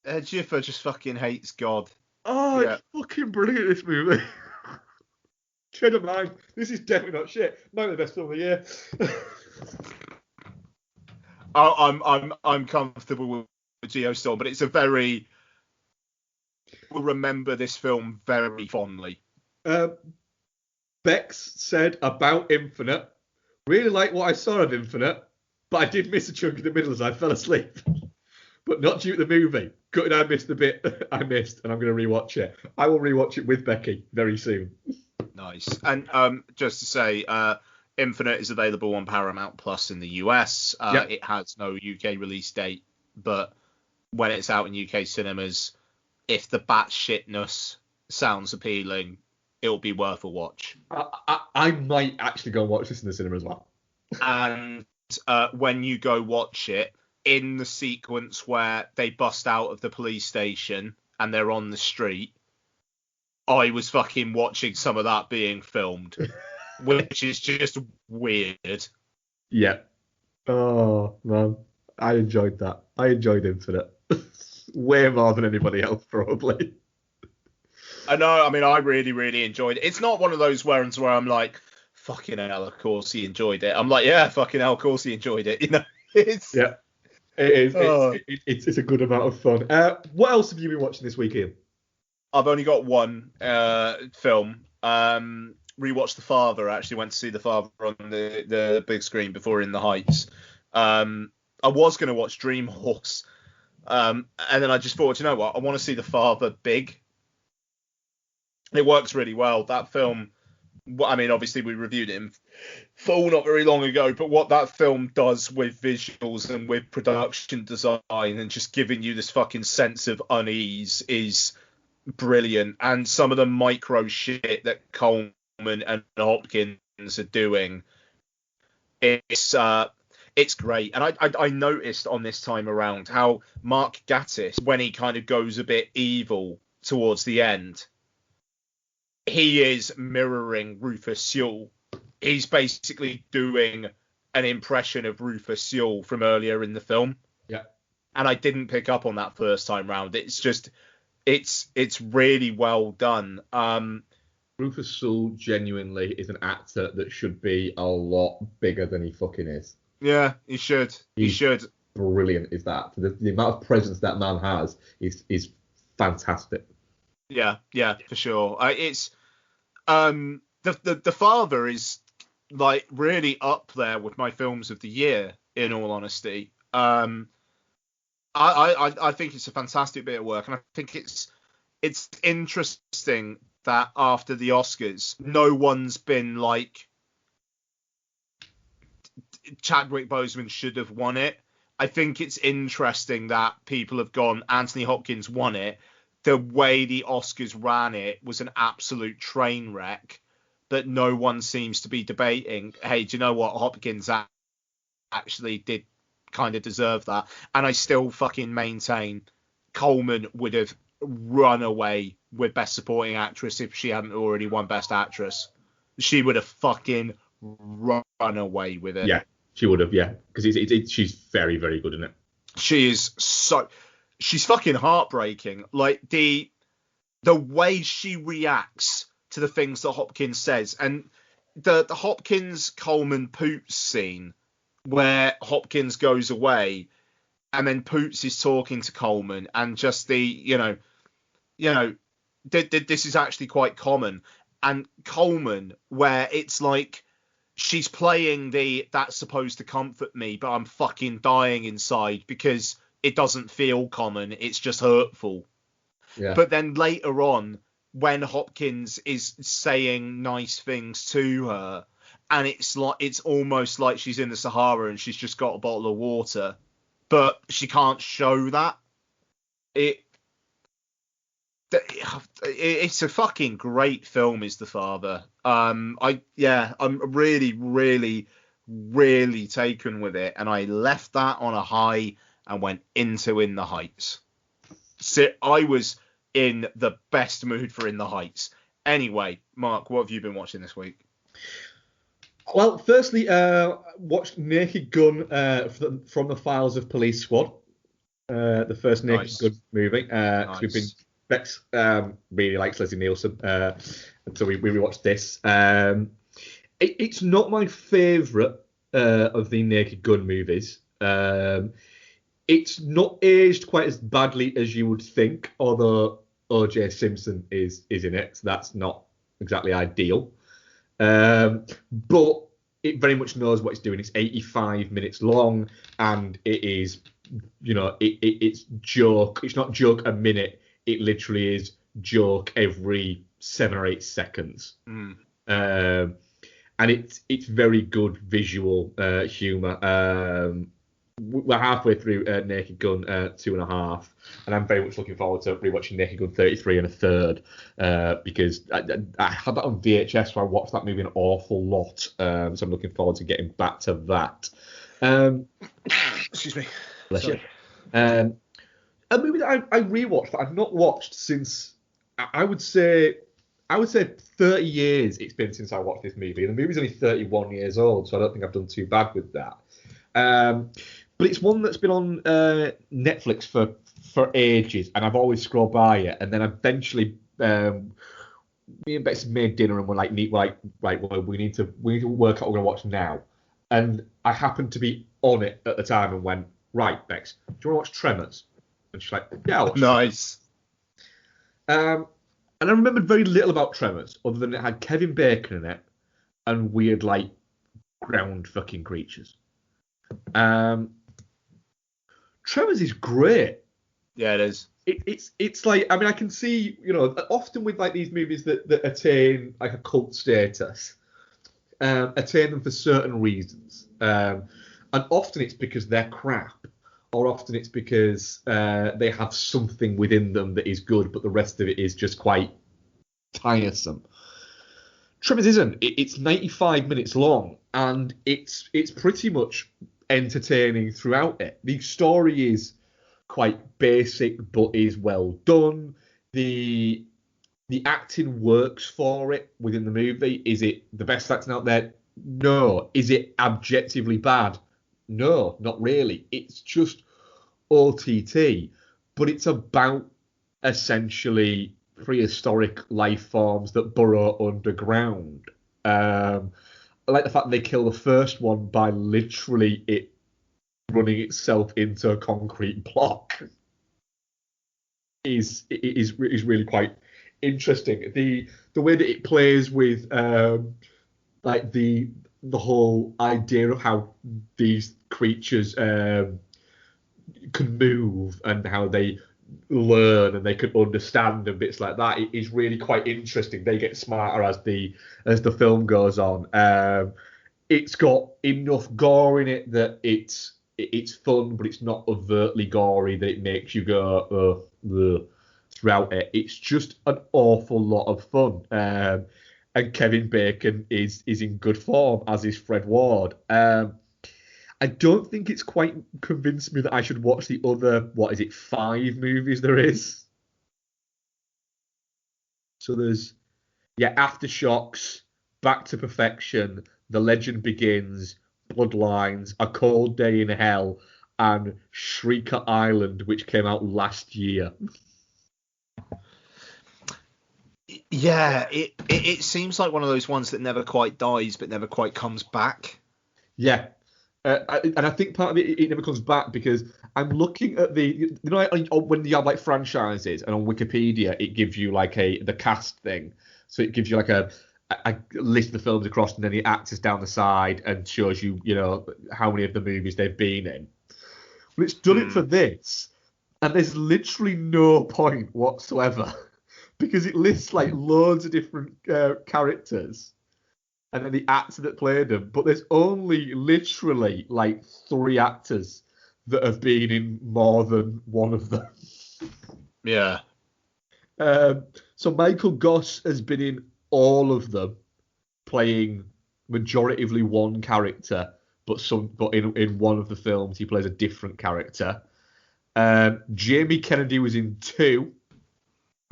Ejiofor just fucking hates God. Oh, yeah. It's fucking brilliant, this movie. Change of mind. This is definitely not shit. Might be the best film of the year. I'm comfortable with Geostorm, but it's we'll remember this film very fondly. Bex said about Infinite, really like what I saw of Infinite, but I did miss a chunk in the middle as I fell asleep. But not due to the movie. Gutted I missed the bit I missed, and I'm going to rewatch it. I will rewatch it with Becky very soon. Nice. And just to say, Infinite is available on Paramount Plus in the US. It has no UK release date, but when it's out in UK cinemas, if the batshitness sounds appealing, it'll be worth a watch. I might actually go and watch this in the cinema as well. And when you go watch it, in the sequence where they bust out of the police station and they're on the street, I was fucking watching some of that being filmed, which is just weird. Yeah. Oh, man. I enjoyed that. I enjoyed Infinite. Way more than anybody else, probably. I know. I mean, I really, really enjoyed it. It's not one of those ones where I'm like, fucking hell, of course he enjoyed it. I'm like, yeah, fucking hell, of course he enjoyed it. Yeah, it is. It's a good amount of fun. What else have you been watching this weekend? I've only got one film. Rewatched The Father. I actually went to see The Father on the big screen before In the Heights. I was going to watch Dream Horse. And then I just thought, you know what? I want to see The Father big. It works really well. That film, I mean, obviously we reviewed it in full not very long ago, but what that film does with visuals and with production design and just giving you this fucking sense of unease is brilliant. And some of the micro shit that Coleman and Hopkins are doing, it's great. And I noticed on this time around how Mark Gatiss, when he kind of goes a bit evil towards the end, he is mirroring Rufus Sewell. He's basically doing an impression of Rufus Sewell from earlier in the film. Yeah. And I didn't pick up on that first time round. It's just, it's really well done. Rufus Sewell genuinely is an actor that should be a lot bigger than he fucking is. Yeah, he should. He should. Brilliant is that. The amount of presence that man has is fantastic. Yeah, for sure. It's the Father is like really up there with my films of the year. In all honesty, I think it's a fantastic bit of work, and I think it's interesting that after the Oscars, no one's been like Chadwick Boseman should have won it. I think it's interesting that people have gone, Anthony Hopkins won it. The way the Oscars ran it was an absolute train wreck, but no one seems to be debating, hey, do you know what? Hopkins actually did kind of deserve that. And I still fucking maintain Coleman would have run away with Best Supporting Actress if she hadn't already won Best Actress. She would have fucking run away with it. Yeah. She would have, yeah, because she's very, very good in it. She's fucking heartbreaking. Like the way she reacts to the things that Hopkins says, and the Hopkins Coleman Poots scene where Hopkins goes away, and then Poots is talking to Coleman, and just this is actually quite common, and Coleman where it's like, she's playing that's supposed to comfort me, but I'm fucking dying inside because it doesn't feel common. It's just hurtful. Yeah. But then later on, when Hopkins is saying nice things to her, and it's almost like she's in the Sahara and she's just got a bottle of water, but she can't show that. It's a fucking great film, is The Father. I'm really, really, really taken with it, and I left that on a high and went into In the Heights. So I was in the best mood for In the Heights. Anyway, Mark, what have you been watching this week? Well, firstly, watched Naked Gun from the Files of Police Squad, the first Naked Gun movie. Nice. We've been Bex really likes Leslie Nielsen, so we rewatched this. It's not my favourite of the Naked Gun movies. It's not aged quite as badly as you would think, although O.J. Simpson is in it, so that's not exactly ideal. But it very much knows what it's doing. It's 85 minutes long, and it is, it's joke. It's not joke a minute. It literally is joke every 7 or 8 seconds. And it's very good visual humour. We're halfway through Naked Gun 2.5, and I'm very much looking forward to rewatching Naked Gun 33 and a third, because I had that on VHS, so I watched that movie an awful lot. So I'm looking forward to getting back to that. Excuse me. Bless you. A movie that I rewatched that I've not watched since, I would say 30 years it's been since I watched this movie. And the movie's only 31 years old, so I don't think I've done too bad with that. But it's one that's been on Netflix for ages, and I've always scrolled by it. And then eventually, me and Bex made dinner, and we're like, well, we need to work out what we're going to watch now. And I happened to be on it at the time and went, right, Bex, do you want to watch Tremors? And she's like, yeah, I'll watch nice. Tremors. And I remembered very little about Tremors, other than it had Kevin Bacon in it and weird, like, ground fucking creatures. Tremors is great. Yeah, it is. It's like, I mean, I can see, often with like these movies that attain like a cult status, attain them for certain reasons, and often it's because they're crap, or often it's because they have something within them that is good, but the rest of it is just quite tiresome. Tremors isn't. It's 95 minutes long, and it's pretty much entertaining throughout it. The story is quite basic, but is well done. The acting works for it within the movie. Is it the best acting out there? No. Is it objectively bad? No, not really. It's just OTT, but it's about essentially prehistoric life forms that burrow underground. I like the fact that they kill the first one by literally it running itself into a concrete block. Is really quite interesting. The way that it plays with like the whole idea of how these creatures can move and how they learn and they can understand and bits like that, it is really quite interesting. They get smarter as the film goes on. It's got enough gore in it that it's fun, but it's not overtly gory that it makes you go throughout it. It's just an awful lot of fun. And Kevin Bacon is in good form, as is Fred Ward. I don't think it's quite convinced me that I should watch the other, 5 movies there is? So there's, Aftershocks, Back to Perfection, The Legend Begins, Bloodlines, A Cold Day in Hell, and Shrieker Island, which came out last year. Yeah, it seems like one of those ones that never quite dies but never quite comes back. Yeah. And I think part of it never comes back because I'm looking at when you have like franchises and on Wikipedia it gives you like the cast thing, so it gives you like a list of the films across and then the actors down the side and shows you how many of the movies they've been in. But it's done it for this, and there's literally no point whatsoever because it lists like loads of different characters. And then the actor that played them, but there's only literally like 3 actors that have been in more than one of them. Yeah. So Michael Goss has been in all of them, playing majoritively one character, but in one of the films he plays a different character. Jamie Kennedy was in 2,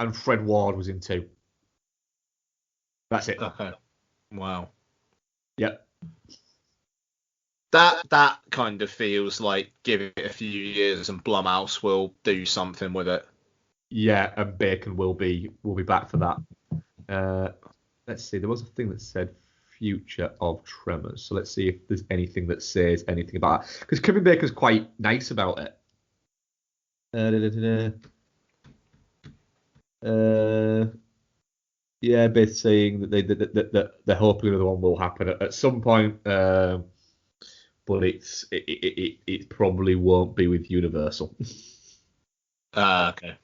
and Fred Ward was in 2. That's it. Okay. Wow. Yep. That kind of feels like give it a few years and Blumhouse will do something with it. Yeah, and Bacon will be back for that. Let's see. There was a thing that said future of Tremors, so let's see if there's anything that says anything about that. Because Kevin Bacon's quite nice about it. Yeah, basically saying that they're hoping another one will happen at some point, but it probably won't be with Universal. Okay.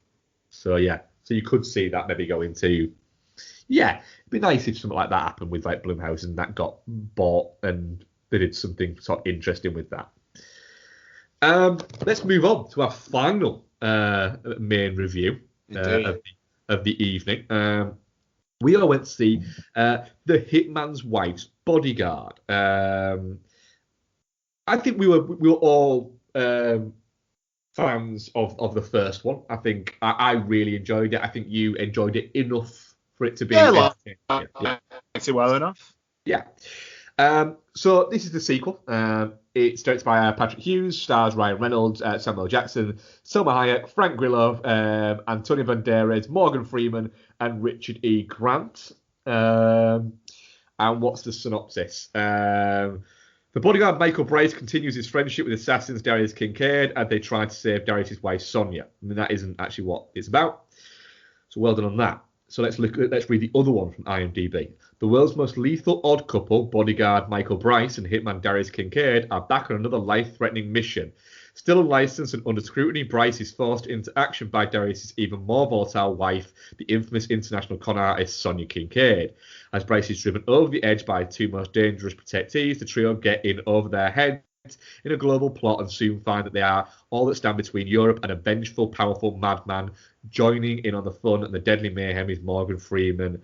So yeah, so you could see that maybe go into. Yeah, it'd be nice if something like that happened with like Blumhouse and that got bought and they did something sort of interesting with that. Let's move on to our final main review of the evening. We all went to see The Hitman's Wife's Bodyguard. I think we were all fans of the first one. I think I really enjoyed it. I think you enjoyed it enough for it to be It's well enough. Yeah. So this is the sequel. It's directed by Patrick Hughes, stars Ryan Reynolds, Samuel Jackson, Selma Hayek, Frank Grillo, Antonio Banderas, Morgan Freeman, and Richard E. Grant. And what's the synopsis? The bodyguard Michael Bryce continues his friendship with assassins Darius Kincaid as they try to save Darius' wife Sonia. I mean, that isn't actually what it's about. So well done on that. So let's read the other one from IMDb. The world's most lethal odd couple, bodyguard Michael Bryce and hitman Darius Kincaid, are back on another life-threatening mission. Still unlicensed and under scrutiny, Bryce is forced into action by Darius' even more volatile wife, the infamous international con artist Sonia Kincaid. As Bryce is driven over the edge by 2 most dangerous protectees, the trio get in over their heads in a global plot and soon find that they are all that stand between Europe and a vengeful, powerful madman. Joining in on the fun and the deadly mayhem is Morgan Freeman.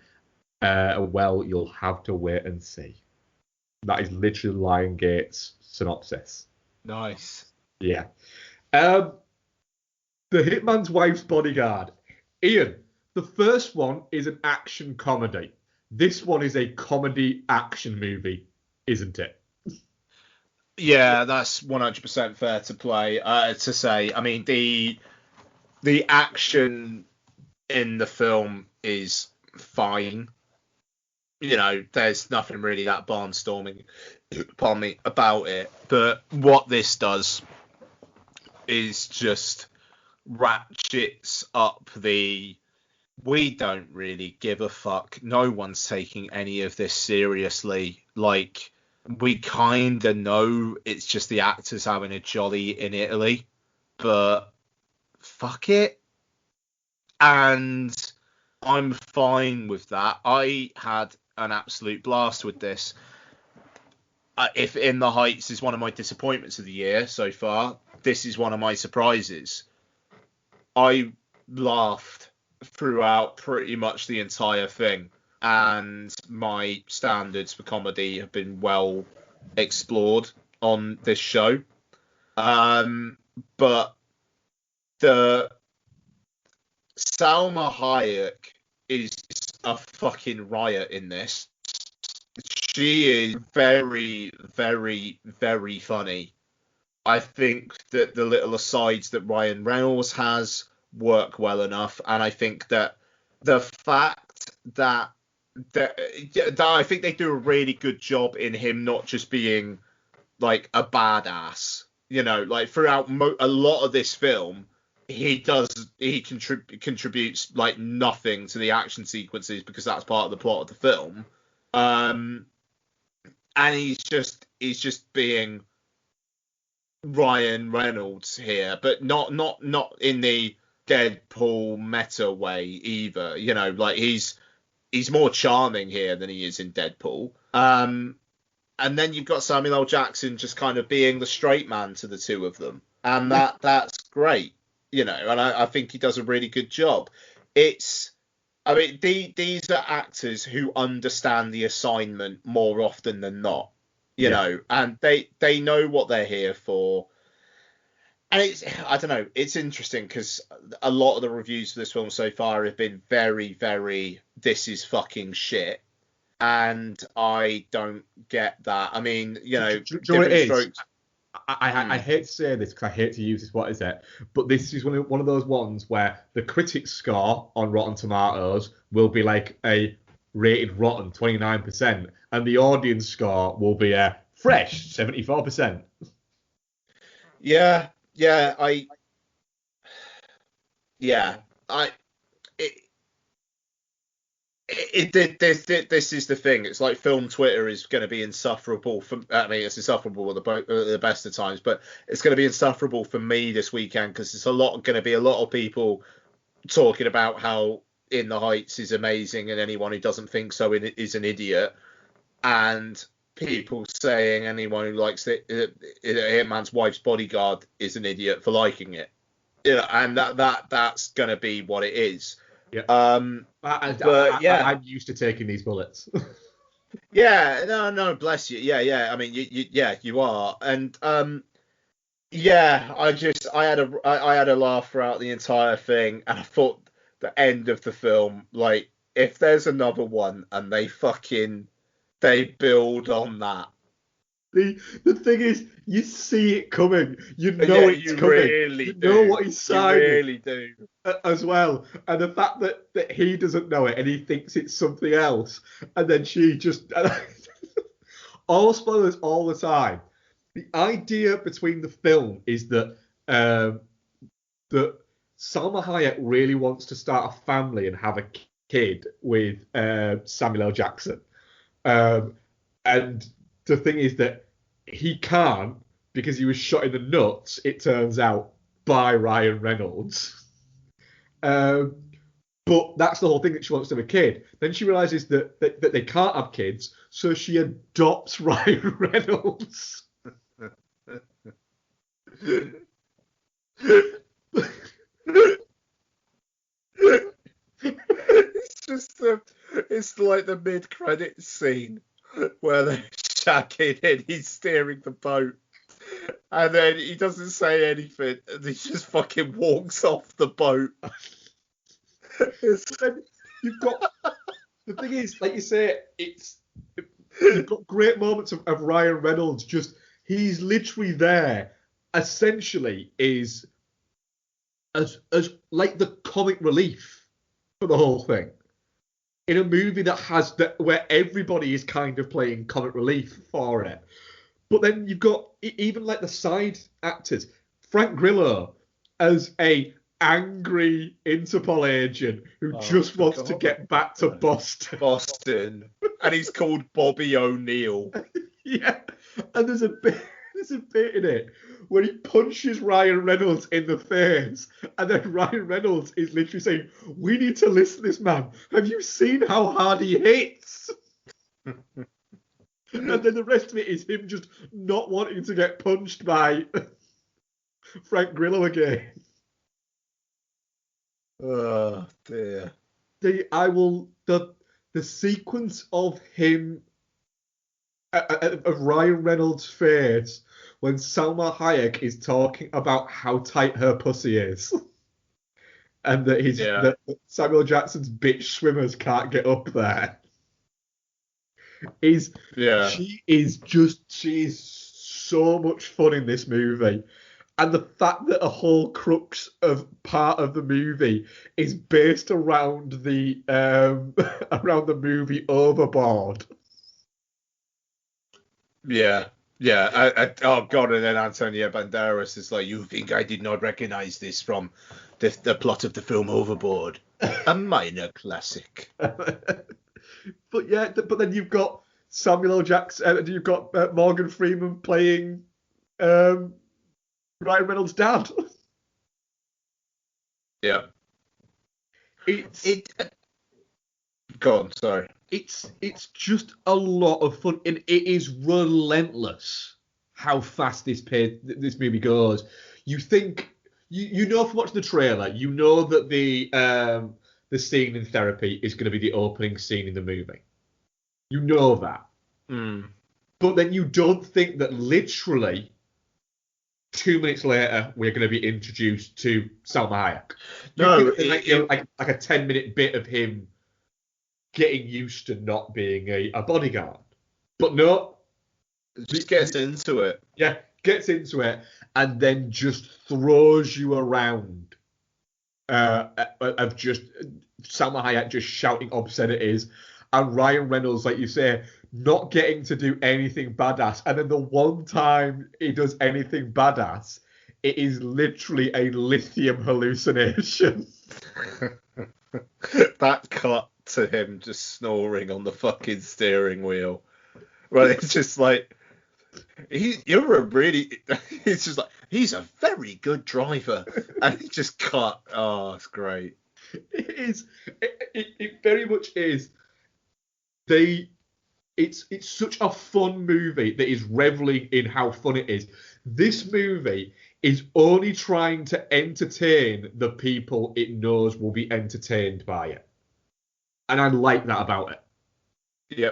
Well, you'll have to wait and see. That is literally Lionsgate's synopsis. Nice. Yeah. The Hitman's Wife's Bodyguard. Ian, the first one is an action comedy. This one is a comedy action movie, isn't it? Yeah, that's 100% fair to say. I mean, the action in the film is fine. You know, there's nothing really that barnstorming, pardon me, about it. But what this does is just ratchets up we don't really give a fuck. No one's taking any of this seriously. Like, we kind of know it's just the actors having a jolly in Italy, but fuck it. And I'm fine with that. I had an absolute blast with this. If In the Heights is one of my disappointments of the year so far, this is one of my surprises. I laughed throughout pretty much the entire thing, and my standards for comedy have been well explored on this show. But the Salma Hayek is a fucking riot in this. She is very, very, very funny. I think that the little asides that Ryan Reynolds has work well enough, and I think that the fact that I think they do a really good job in him not just being like a badass. You know, like throughout a lot of this film, he contributes like nothing to the action sequences because that's part of the plot of the film. And he's just being Ryan Reynolds here, but not in the Deadpool meta way either. You know, like he's more charming here than he is in Deadpool. And then you've got Samuel L. Jackson just kind of being the straight man to the two of them, and that's great. You know, and I think he does a really good job. These are actors who understand the assignment more often than not, you know, and they know what they're here for. And it's interesting because a lot of the reviews for this film so far have been very, very, this is fucking shit. And I don't get that. I mean, you know, do you know what it is? strokes. I hate to say this because I hate to use this. What is it? But this is one of those ones where the critics score on Rotten Tomatoes will be like a rated rotten 29%, and the audience score will be a fresh 74%. This is the thing. It's like film Twitter is going to be insufferable for. I mean, it's insufferable at the best of times, but it's going to be insufferable for me this weekend because it's going to be a lot of people talking about how In the Heights is amazing, and anyone who doesn't think so is an idiot, and people saying anyone who likes Hitman's wife's Bodyguard is an idiot for liking it. Yeah, and that's going to be what it is. Yeah. I'm used to taking these bullets. Yeah, no, bless you. Yeah. I mean, you are, and I had a laugh throughout the entire thing, and I thought the end of the film, like, if there's another one and they build on that. The thing is, you see it coming. You know it's coming. Really you know what he's signing. You really do. As well. And the fact that he doesn't know it and he thinks it's something else. And then she just... all spoilers all the time. The idea between the film is that Salma Hayek really wants to start a family and have a kid with Samuel L. Jackson. And the thing is that he can't because he was shot in the nuts, it turns out, by Ryan Reynolds. But that's the whole thing, that she wants to have a kid. Then she realizes that they can't have kids, so she adopts Ryan Reynolds. It's like the mid-credits scene where they're shagging and he's steering the boat, and then he doesn't say anything and he just fucking walks off the boat. You've got the thing is, like you say, you've got great moments of Ryan Reynolds. Just he's literally there, essentially, is as like the comic relief for the whole thing. in a movie that has where everybody is kind of playing comic relief for it. But then you've got even like the side actors, Frank Grillo as a angry Interpol agent who just wants to get back to Boston. And he's called Bobby O'Neill. Yeah, and there's a bit in it where he punches Ryan Reynolds in the face, and then Ryan Reynolds is literally saying, "We need to listen to this man. Have you seen how hard he hits?" And then the rest of it is him just not wanting to get punched by Frank Grillo again. Oh dear. The sequence of him of Ryan Reynolds' face when Salma Hayek is talking about how tight her pussy is, and that that Samuel Jackson's bitch swimmers can't get up there. She is so much fun in this movie. And the fact that a whole crux of part of the movie is based around the movie Overboard. Yeah. Oh God! And then Antonio Banderas is like, "You think I did not recognize this from the plot of the film Overboard? A minor classic." But then you've got Samuel L. Jackson. You've got Morgan Freeman playing Ryan Reynolds' dad. Yeah. Go on, sorry. It's just a lot of fun, and it is relentless how fast this movie goes. You think you know from watching the trailer, you know that the scene in therapy is going to be the opening scene in the movie. You know that. But then you don't think that literally 2 minutes later we're going to be introduced to Salma Hayek. No, like a 10-minute bit of him getting used to not being a bodyguard. But no. Just gets into it. Yeah, gets into it and then just throws you around of just Salma Hayek just shouting obscenities and Ryan Reynolds, like you say, not getting to do anything badass. And then the one time he does anything badass, it is literally a lithium hallucination. That cut to him just snoring on the fucking steering wheel. Well, it's just like, he's just like, he's a very good driver. And he just cut. Oh, it's great. It is. It very much is. It's such a fun movie that is reveling in how fun it is. This movie is only trying to entertain the people it knows will be entertained by it. And I like that about it. Yeah.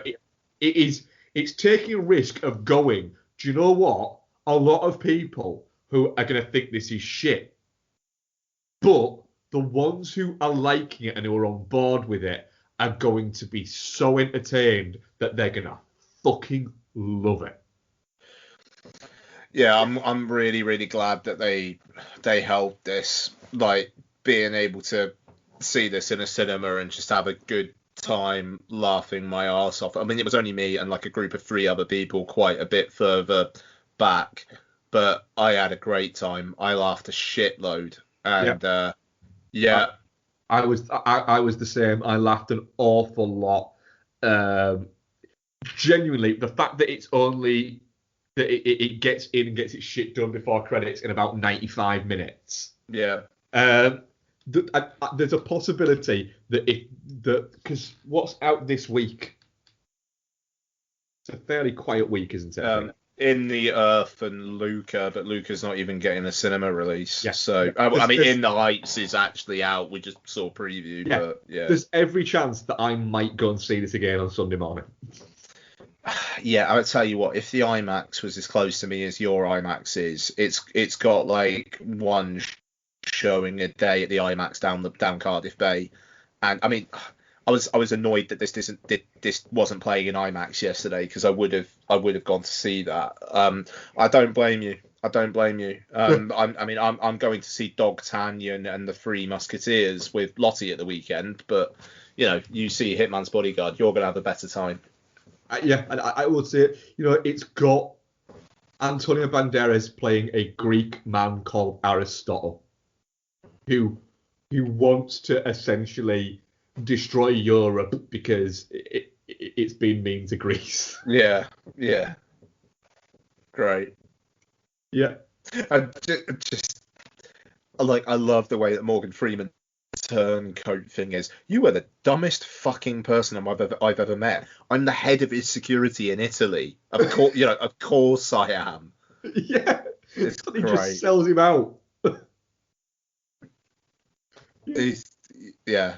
It's taking a risk of going, do you know what? A lot of people who are going to think this is shit. But the ones who are liking it and who are on board with it are going to be so entertained that they're going to fucking love it. Yeah, I'm really, really glad that they held this, like being able to see this in a cinema and just have a good time laughing my arse off. I mean, it was only me and like a group of 3 other people quite a bit further back, but I had a great time. I laughed a shitload, and yeah. I was the same. I laughed an awful lot. Genuinely, the fact that it's only that it gets in and gets its shit done before credits in about 95 minutes. Yeah. There's a possibility that because what's out this week? It's a fairly quiet week, isn't it? In the Earth and Luca, but Luca's not even getting a cinema release. Yeah. So, I mean, In the Heights is actually out. We just saw a preview, but yeah. There's every chance that I might go and see this again on Sunday morning. Yeah, I would tell you what, if the IMAX was as close to me as your IMAX is, it's got like one showing a day at the IMAX down Cardiff Bay. And I mean, I was annoyed that this wasn't playing in IMAX yesterday, because I would have gone to see that. I don't blame you. I'm going to see D'Artagnan and the Three Musketeers with Lottie at the weekend, but you see Hitman's Bodyguard, you're gonna have a better time. And I would say, it's got Antonio Banderas playing a Greek man called Aristotle, who wants to essentially destroy Europe because it's been mean to Greece. Yeah. Great. Yeah. I love the way that Morgan Freeman's turncoat thing is. You are the dumbest fucking person I've ever met. I'm the head of his security in Italy. Of course, of course I am. Yeah. It's He great. just sells him out. Yeah.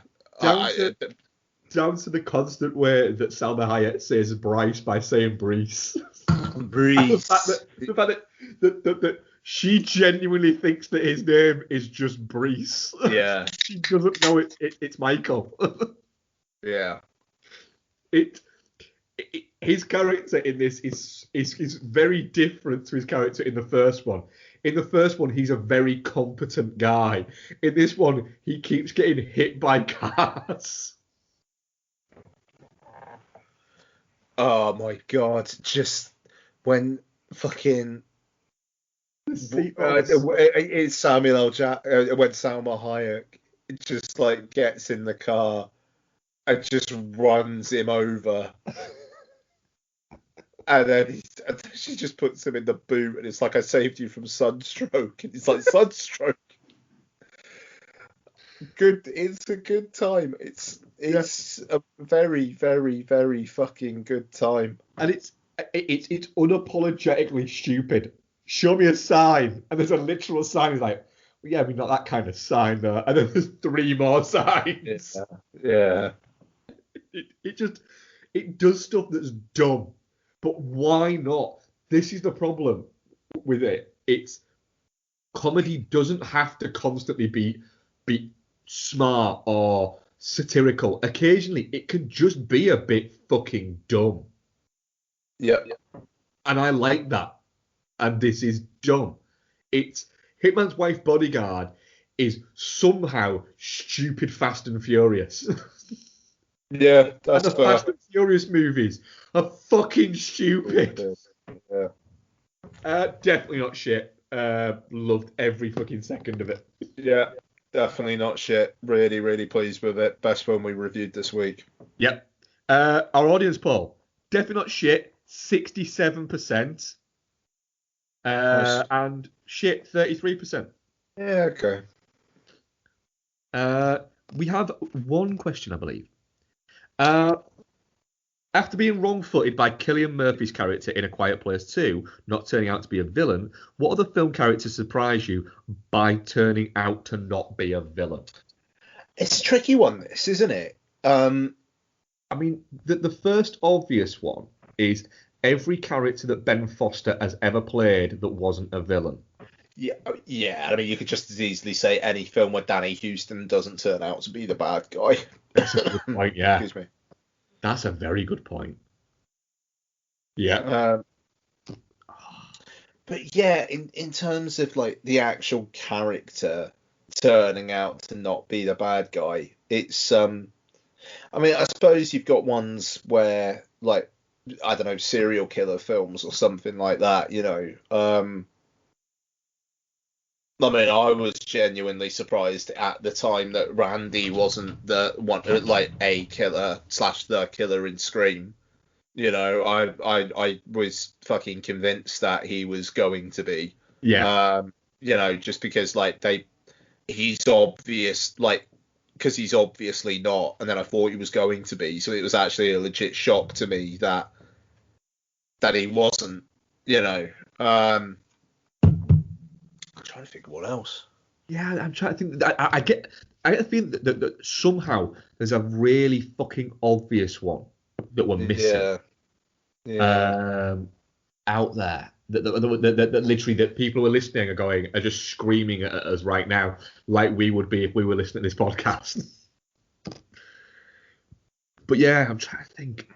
Down to the constant way that Salma Hayek says Bryce by saying Brees. Breeze. The fact that she genuinely thinks that his name is just Brees. Yeah. She doesn't know it's Michael. Yeah. His character in this is very different to his character in the first one. In the first one, he's a very competent guy. In this one, he keeps getting hit by cars. Oh my god! Just when fucking it's Samuel L. when Salma Hayek just like gets in the car and just runs him over. And then she just puts him in the boot, and it's like, I saved you from sunstroke. And he's like, sunstroke. Good. It's a good time. It's a very, very, very fucking good time. And it's unapologetically stupid. Show me a sign, and there's a literal sign. He's like, well, yeah, we're not that kind of sign there. And then there's 3 more signs. Yeah. It does stuff that's dumb. But why not? This is the problem with it. It's comedy doesn't have to constantly be smart or satirical. Occasionally, it can just be a bit fucking dumb. Yeah. And I like that. And this is dumb. It's Hitman's Wife Bodyguard is somehow stupid Fast and Furious. Yeah, that's and the fair. Fast and Furious movies are fucking stupid. Yeah. Definitely not shit. Loved every fucking second of it. Yeah, definitely not shit. Really, really pleased with it. Best one we reviewed this week. Yep. Our audience poll, definitely not shit, 67%. Nice. And shit, 33%. Yeah, okay. We have one question, I believe. After being wrong-footed by Cillian Murphy's character in A Quiet Place 2, not turning out to be a villain, what other film characters surprise you by turning out to not be a villain? It's a tricky one, this, isn't it? I mean, the first obvious one is every character that Ben Foster has ever played that wasn't a villain. Yeah. I mean, you could just as easily say any film where Danny Houston doesn't turn out to be the bad guy. That's a good point, yeah. Excuse me. That's a very good point. Yeah. But yeah, in terms of like the actual character turning out to not be the bad guy, it's I mean, I suppose you've got ones where like, I don't know, serial killer films or something like that, I mean, I was genuinely surprised at the time that Randy wasn't the one, like a killer / the killer in Scream. I was fucking convinced that he was going to be. Yeah. Just because like he's obvious, like, because he's obviously not, and then I thought he was going to be, so it was actually a legit shock to me that he wasn't. I'm trying to think of what else. Yeah, I'm trying to think. I get a feeling that somehow there's a really fucking obvious one that we're missing. Yeah. Out there that literally that people who are listening are just screaming at us right now, like we would be if we were listening to this podcast. But yeah, I'm trying to think.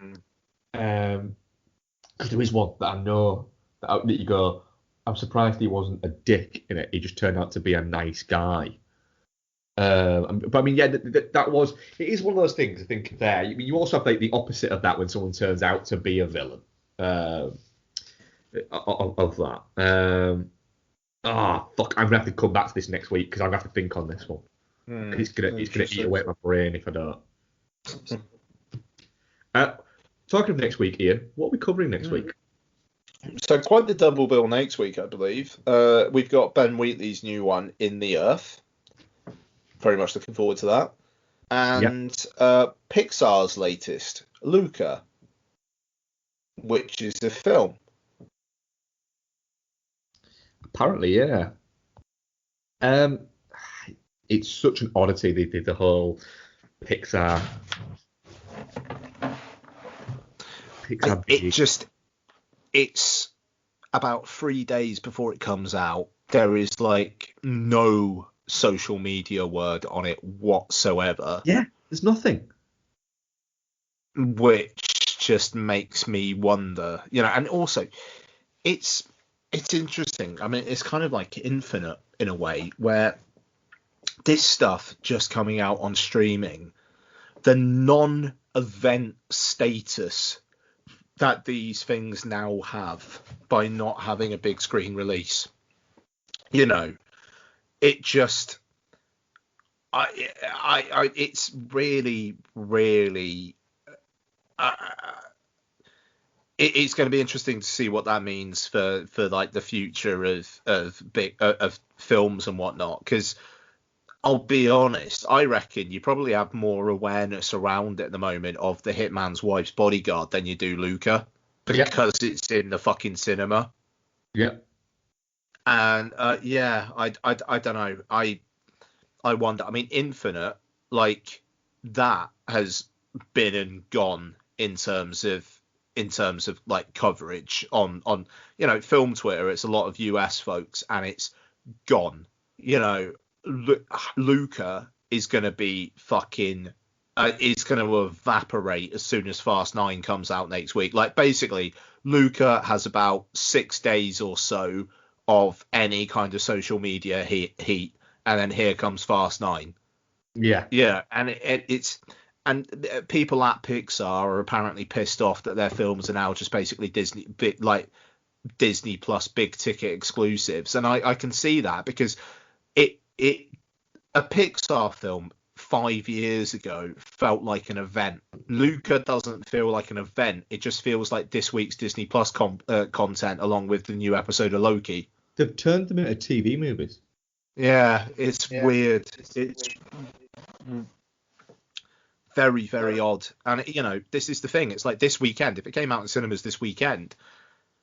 Because there is one that I know that you go, I'm surprised he wasn't a dick in it. He just turned out to be a nice guy. But I mean, yeah, that was. It is one of those things. I think there. You also have like the opposite of that when someone turns out to be a villain. Of that. Fuck! I'm gonna have to come back to this next week because I'm gonna have to think on this one. It's gonna eat away at my brain if I don't. Talking of next week, Ian, what are we covering next week? So quite the double bill next week, I believe. We've got Ben Wheatley's new one, In the Earth. Very much looking forward to that. And Pixar's latest, Luca, which is a film. Apparently, yeah. It's such an oddity. They did the whole Pixar. It's about 3 days before it comes out. There is like no social media word on it whatsoever. Yeah, there's nothing. Which just makes me wonder, and also it's interesting. I mean, it's kind of like Infinite in a way, where this stuff just coming out on streaming, the non-event status that these things now have by not having a big screen release, it just, it's really, really, it's going to be interesting to see what that means for like the future of films and whatnot. Because I'll be honest, I reckon you probably have more awareness around it at the moment of The Hitman's Wife's Bodyguard than you do Luca, because it's in the fucking cinema. Yeah. And I don't know. I wonder. I mean, Infinite, like, that has been and gone in terms of like coverage on film Twitter. It's a lot of US folks, and it's gone. Luca is going to be fucking is going to evaporate as soon as Fast 9 comes out next week. Like, basically, Luca has about 6 days or so of any kind of social media heat, and then here comes Fast 9. Yeah, and it's and people at Pixar are apparently pissed off that their films are now just basically Disney Plus big ticket exclusives, and I can see that, because a Pixar film 5 years ago felt like an event. Luca doesn't feel like an event. It just feels like this week's Disney Plus content along with the new episode of Loki. They've turned them into TV movies. Yeah, it's weird. It's very, very odd. And, this is the thing. It's like this weekend, if it came out in cinemas this weekend,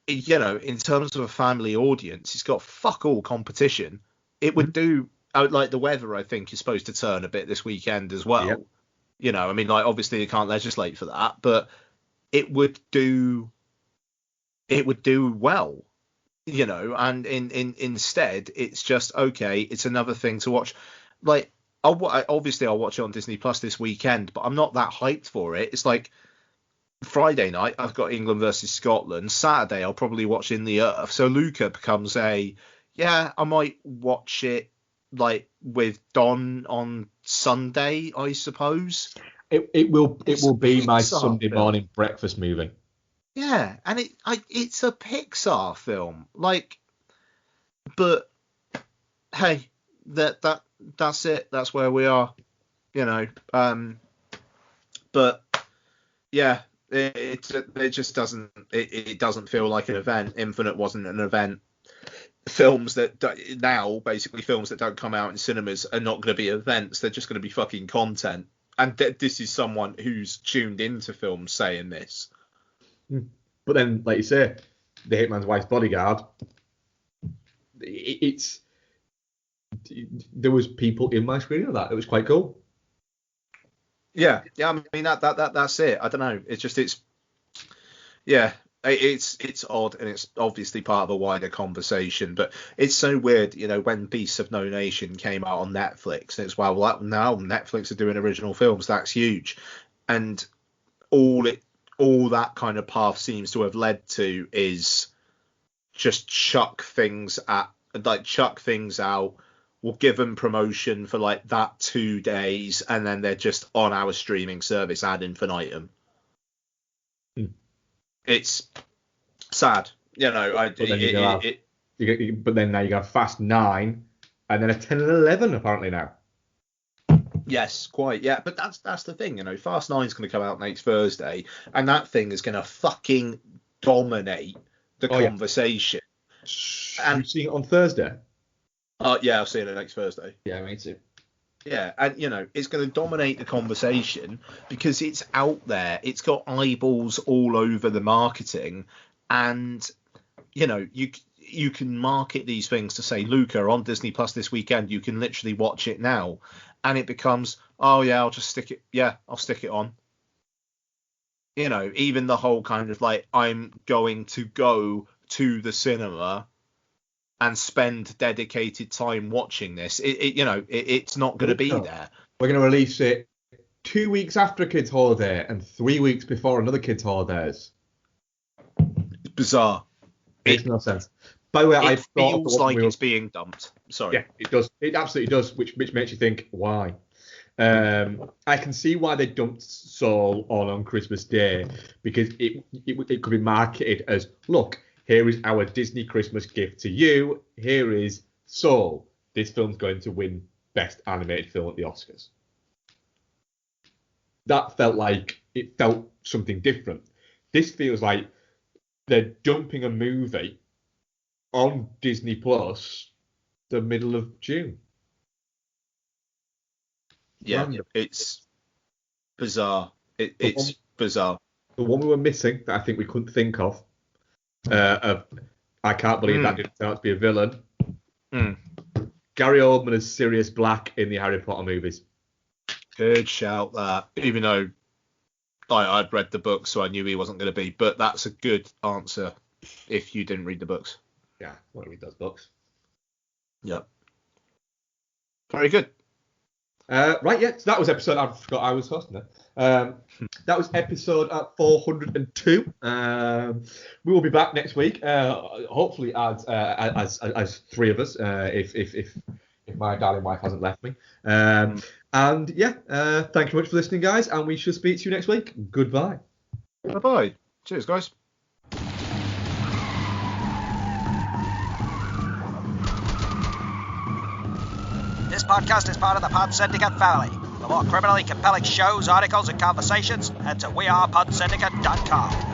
in terms of a family audience, it's got fuck all competition. It would do... like, the weather, I think, is supposed to turn a bit this weekend as well. Yep. I mean, like, obviously you can't legislate for that, but it would do well, and instead it's just, okay, it's another thing to watch. Like, I'll watch it on Disney Plus this weekend, but I'm not that hyped for it. It's like Friday night, I've got England versus Scotland. Saturday, I'll probably watch In the Earth. So Luca becomes I might watch it like with Don on Sunday, I suppose. It will be my Sunday morning breakfast movie. Yeah, and it's a Pixar film, like, but hey, that's it. That's where we are, But yeah, it just doesn't. It doesn't feel like an event. Infinite wasn't an event. Films that don't come out in cinemas are not going to be events. They're just going to be fucking content. And this is someone who's tuned into films saying this. But then, like you say, The Hitman's Wife's Bodyguard. There was people in my screening of that. It was quite cool. Yeah. I mean that's it. I don't know. It's odd, and it's obviously part of a wider conversation, but it's so weird, when Beasts of No Nation came out on Netflix, and it's now Netflix are doing original films. That's huge, and all that kind of path seems to have led to is just chuck things out we'll give them promotion for like that 2 days, and then they're just on our streaming service ad infinitum. It's sad, you know. But then now you got Fast 9, and then a 10 and 11 apparently now. Yes, quite. Yeah, but that's the thing, you know. Fast 9's going to come out next Thursday, and that thing is going to fucking dominate the conversation. Yeah. And you see it on Thursday? Yeah, I'll see it next Thursday. Yeah, me too. Yeah, and you know, it's going to dominate the conversation because it's out there. It's got eyeballs all over the marketing, and you know, you can market these things to say, Luca, on Disney Plus this weekend, you can literally watch it now, and it becomes, oh yeah, I'll stick it on. You know, even the whole kind of like, I'm going to go to the cinema and spend dedicated time watching this. It's not going to be there. We're going to release it 2 weeks after a kid's holiday and 3 weeks before another kid's holidays. It's bizarre. Makes no sense. By the way, it feels like it's being dumped. Sorry. Yeah, it does. It absolutely does, which makes you think, why? I can see why they dumped Soul on Christmas Day, because it could be marketed as, look, here is our Disney Christmas gift to you. Here is Soul. This film's going to win Best Animated Film at the Oscars. That felt something different. This feels like they're dumping a movie on Disney Plus the middle of June. Yeah, it's bizarre. It's bizarre. The one we were missing that I think we couldn't think of, I can't believe that didn't turn out to be a villain. Gary Oldman as Sirius Black in the Harry Potter movies. Good shout, that. Even though I'd read the book, so I knew he wasn't going to be. But that's a good answer if you didn't read the books. Yeah, I want to read those books. Yep. Very good. Right, yeah, so that was episode, I forgot I was hosting it. That was episode 402. We will be back next week, hopefully as three of us, if my darling wife hasn't left me. And yeah, thank you much for listening, guys, and we shall speak to you next week. Goodbye. Bye-bye. Cheers, guys. This podcast is part of the Pod Syndicate family. For more criminally compelling shows, articles, and conversations, head to wearePodsyndicate.com.